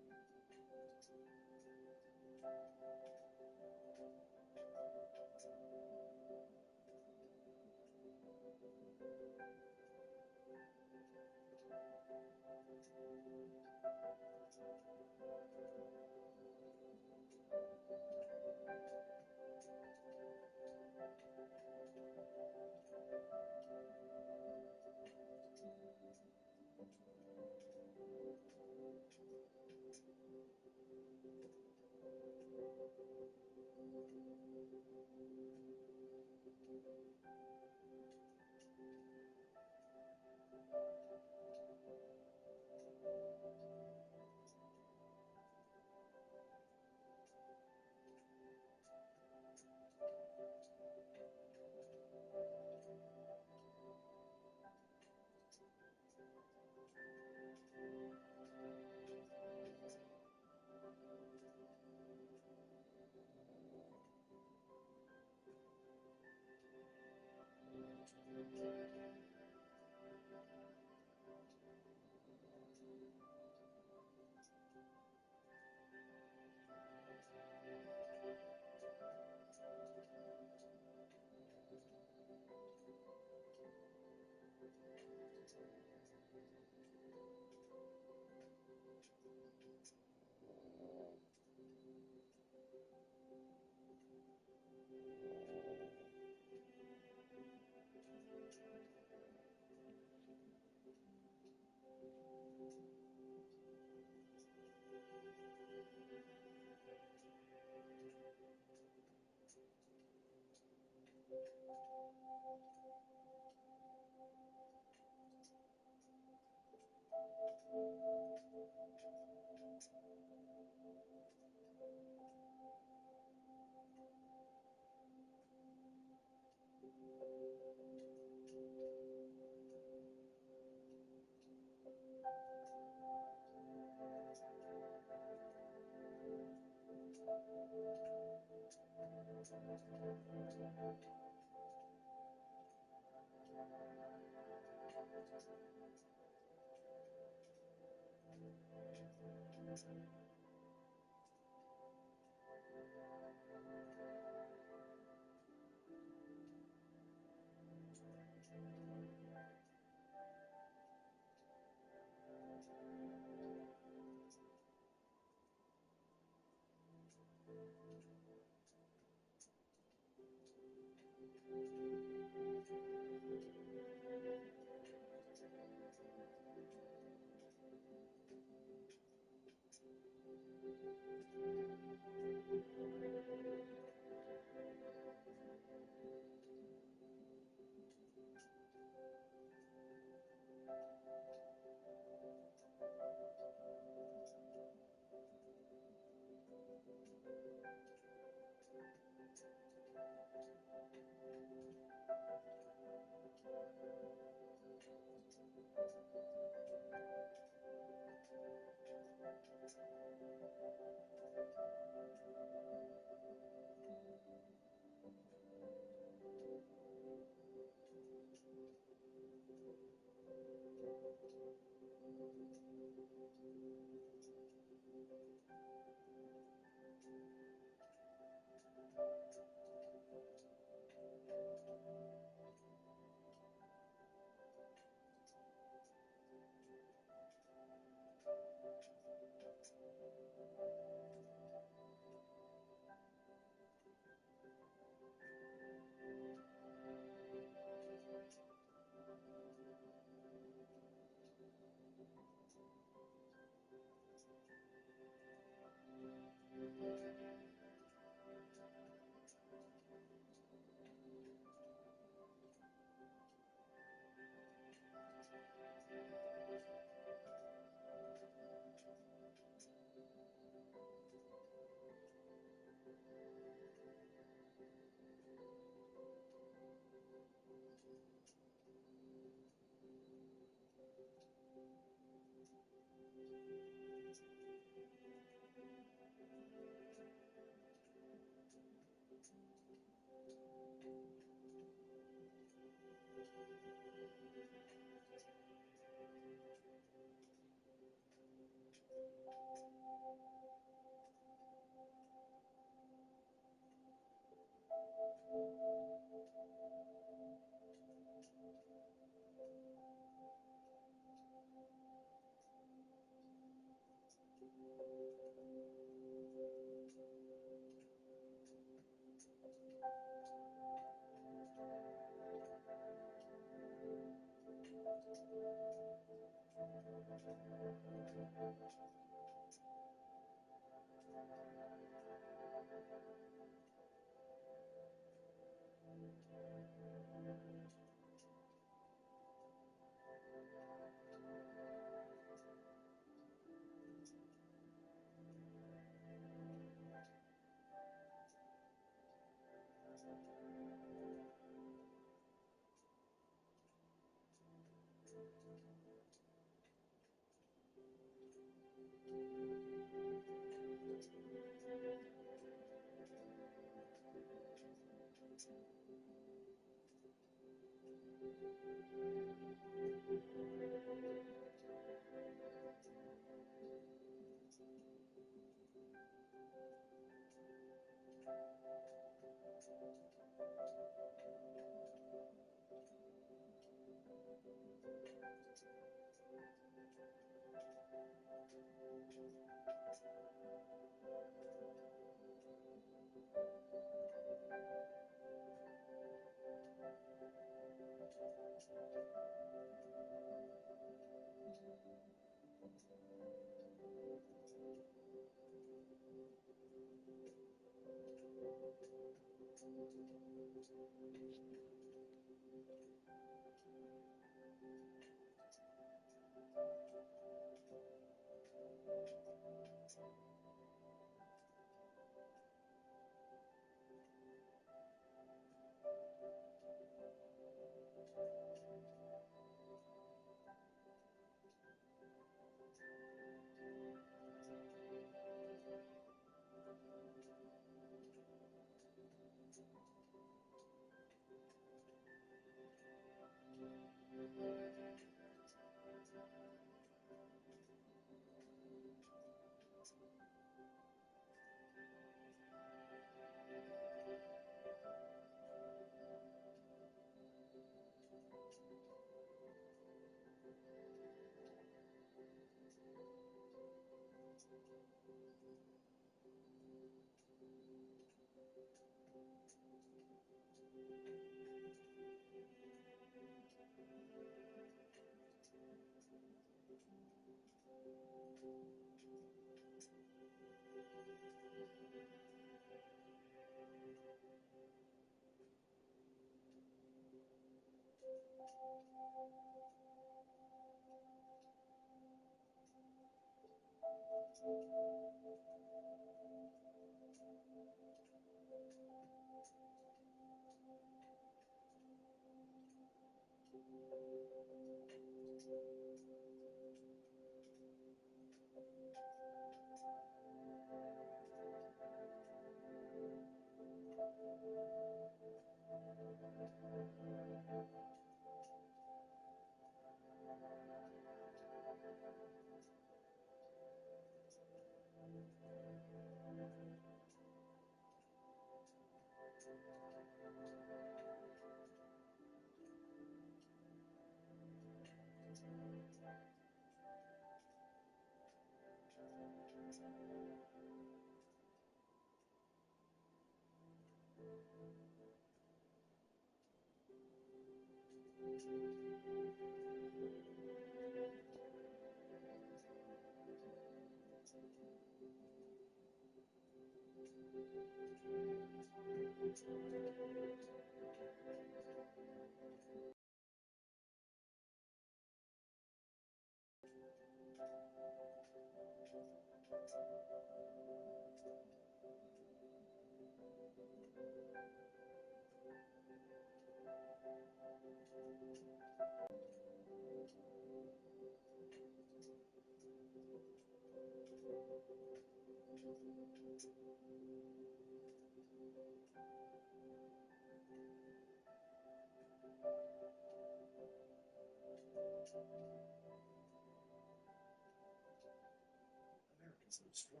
[SPEAKER 9] Americans lose $4.5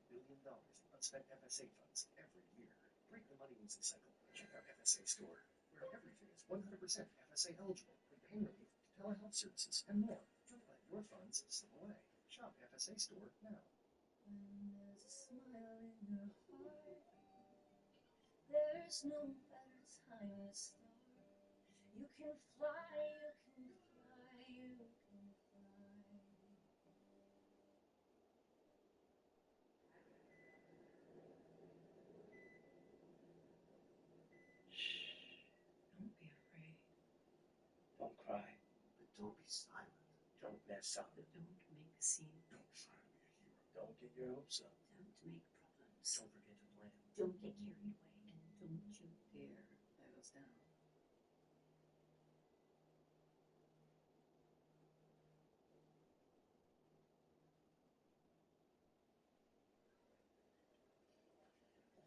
[SPEAKER 9] billion in unspent FSA funds every year. Break the money losing cycle. Check out FSA Store, where everything is 100% FSA eligible, from pain relief to telehealth services and more. Don't let your funds slip away. Shop FSA Store now.
[SPEAKER 7] When there's a smile in your heart, there's no better time to start. You can fly, you can fly, you can fly.
[SPEAKER 8] Don't be afraid.
[SPEAKER 9] Don't cry. But don't be silent. Don't mess up.
[SPEAKER 8] But don't make a scene.
[SPEAKER 9] Don't try to be a hero. Don't get your hopes up.
[SPEAKER 8] Don't make problems.
[SPEAKER 9] Don't forget to plan.
[SPEAKER 8] Don't get carried away. And don't you dare let us down.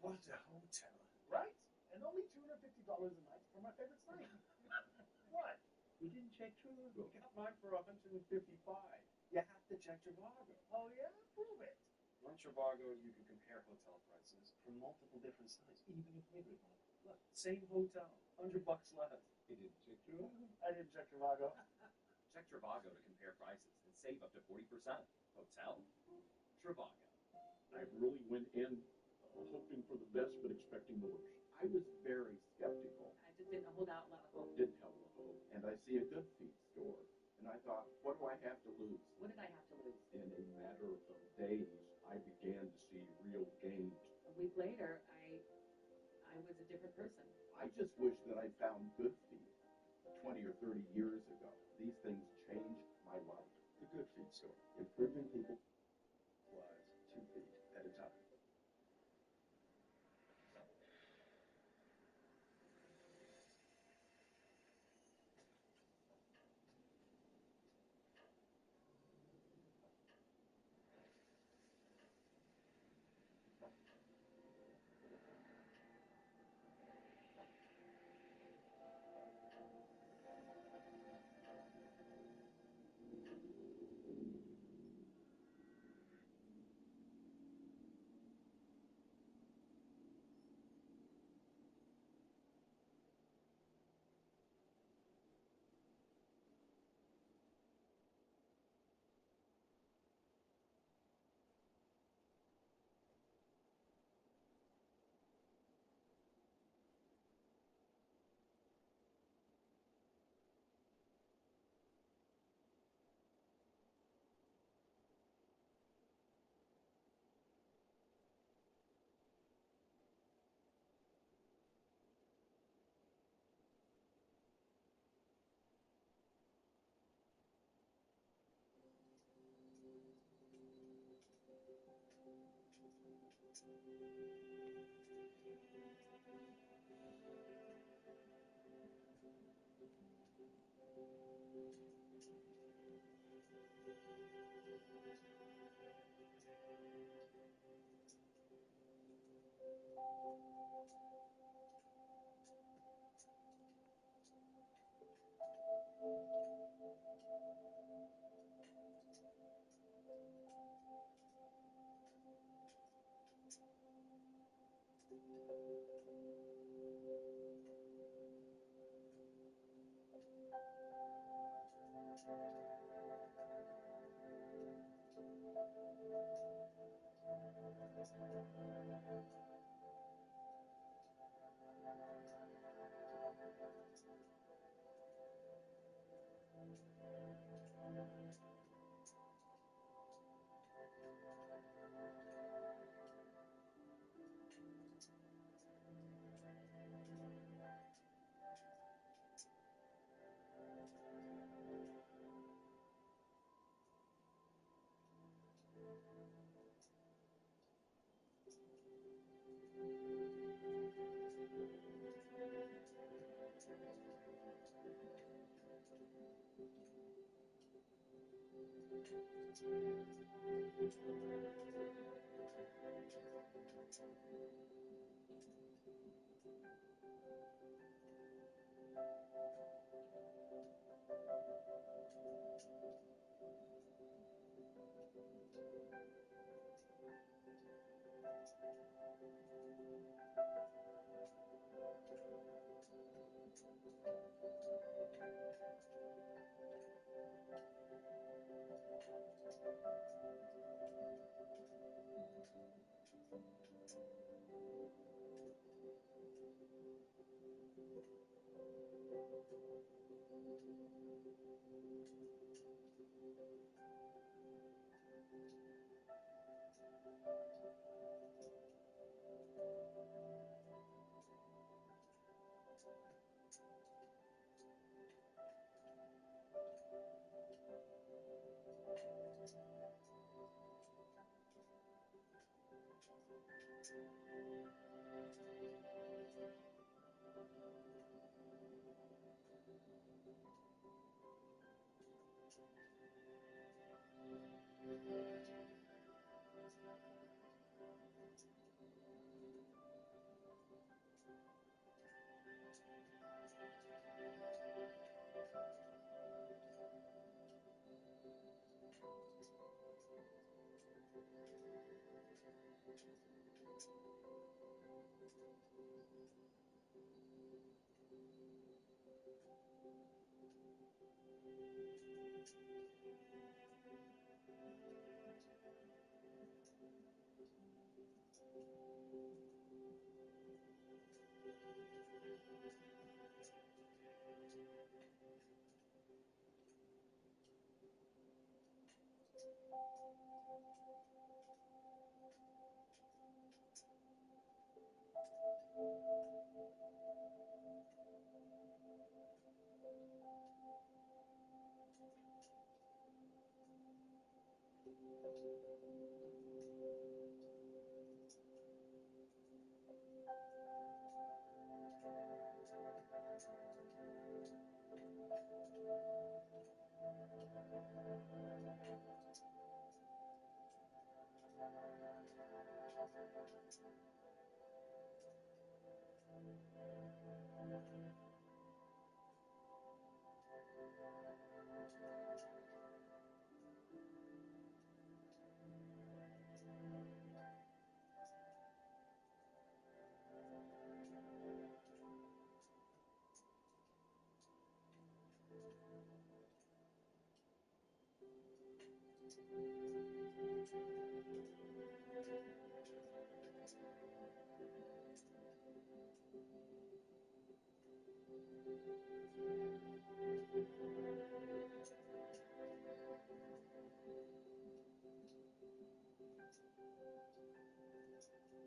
[SPEAKER 9] What a hotel.
[SPEAKER 11] Right? And only $250 a night for my favorite sleep. What?
[SPEAKER 9] You didn't check Trivago. You got mine for $155. You have to check Trivago.
[SPEAKER 11] Oh, yeah? Prove it.
[SPEAKER 9] On Trivago, you can compare hotel prices from multiple different sites, even if neighborhood one. Look, same hotel, $100 less. You didn't check Trivago?
[SPEAKER 11] I didn't check Trivago.
[SPEAKER 10] Check Trivago to compare prices and save up to 40%. Hotel? Trivago.
[SPEAKER 12] I really went in hoping for the best but expecting the worst. I was very skeptical.
[SPEAKER 8] I just didn't hold out a lot of hope.
[SPEAKER 12] Didn't have a lot of hope. And I see a good feed store. And I thought, what do I have to lose?
[SPEAKER 8] What did I have to lose?
[SPEAKER 12] In a matter of days, I began to see real gains.
[SPEAKER 8] A week later, I was a different person.
[SPEAKER 12] I just wish that I found good feed 20 or 30 years ago. These things changed my life.
[SPEAKER 9] The good feed store.
[SPEAKER 12] Improving people
[SPEAKER 9] Lives 2 feet at a time.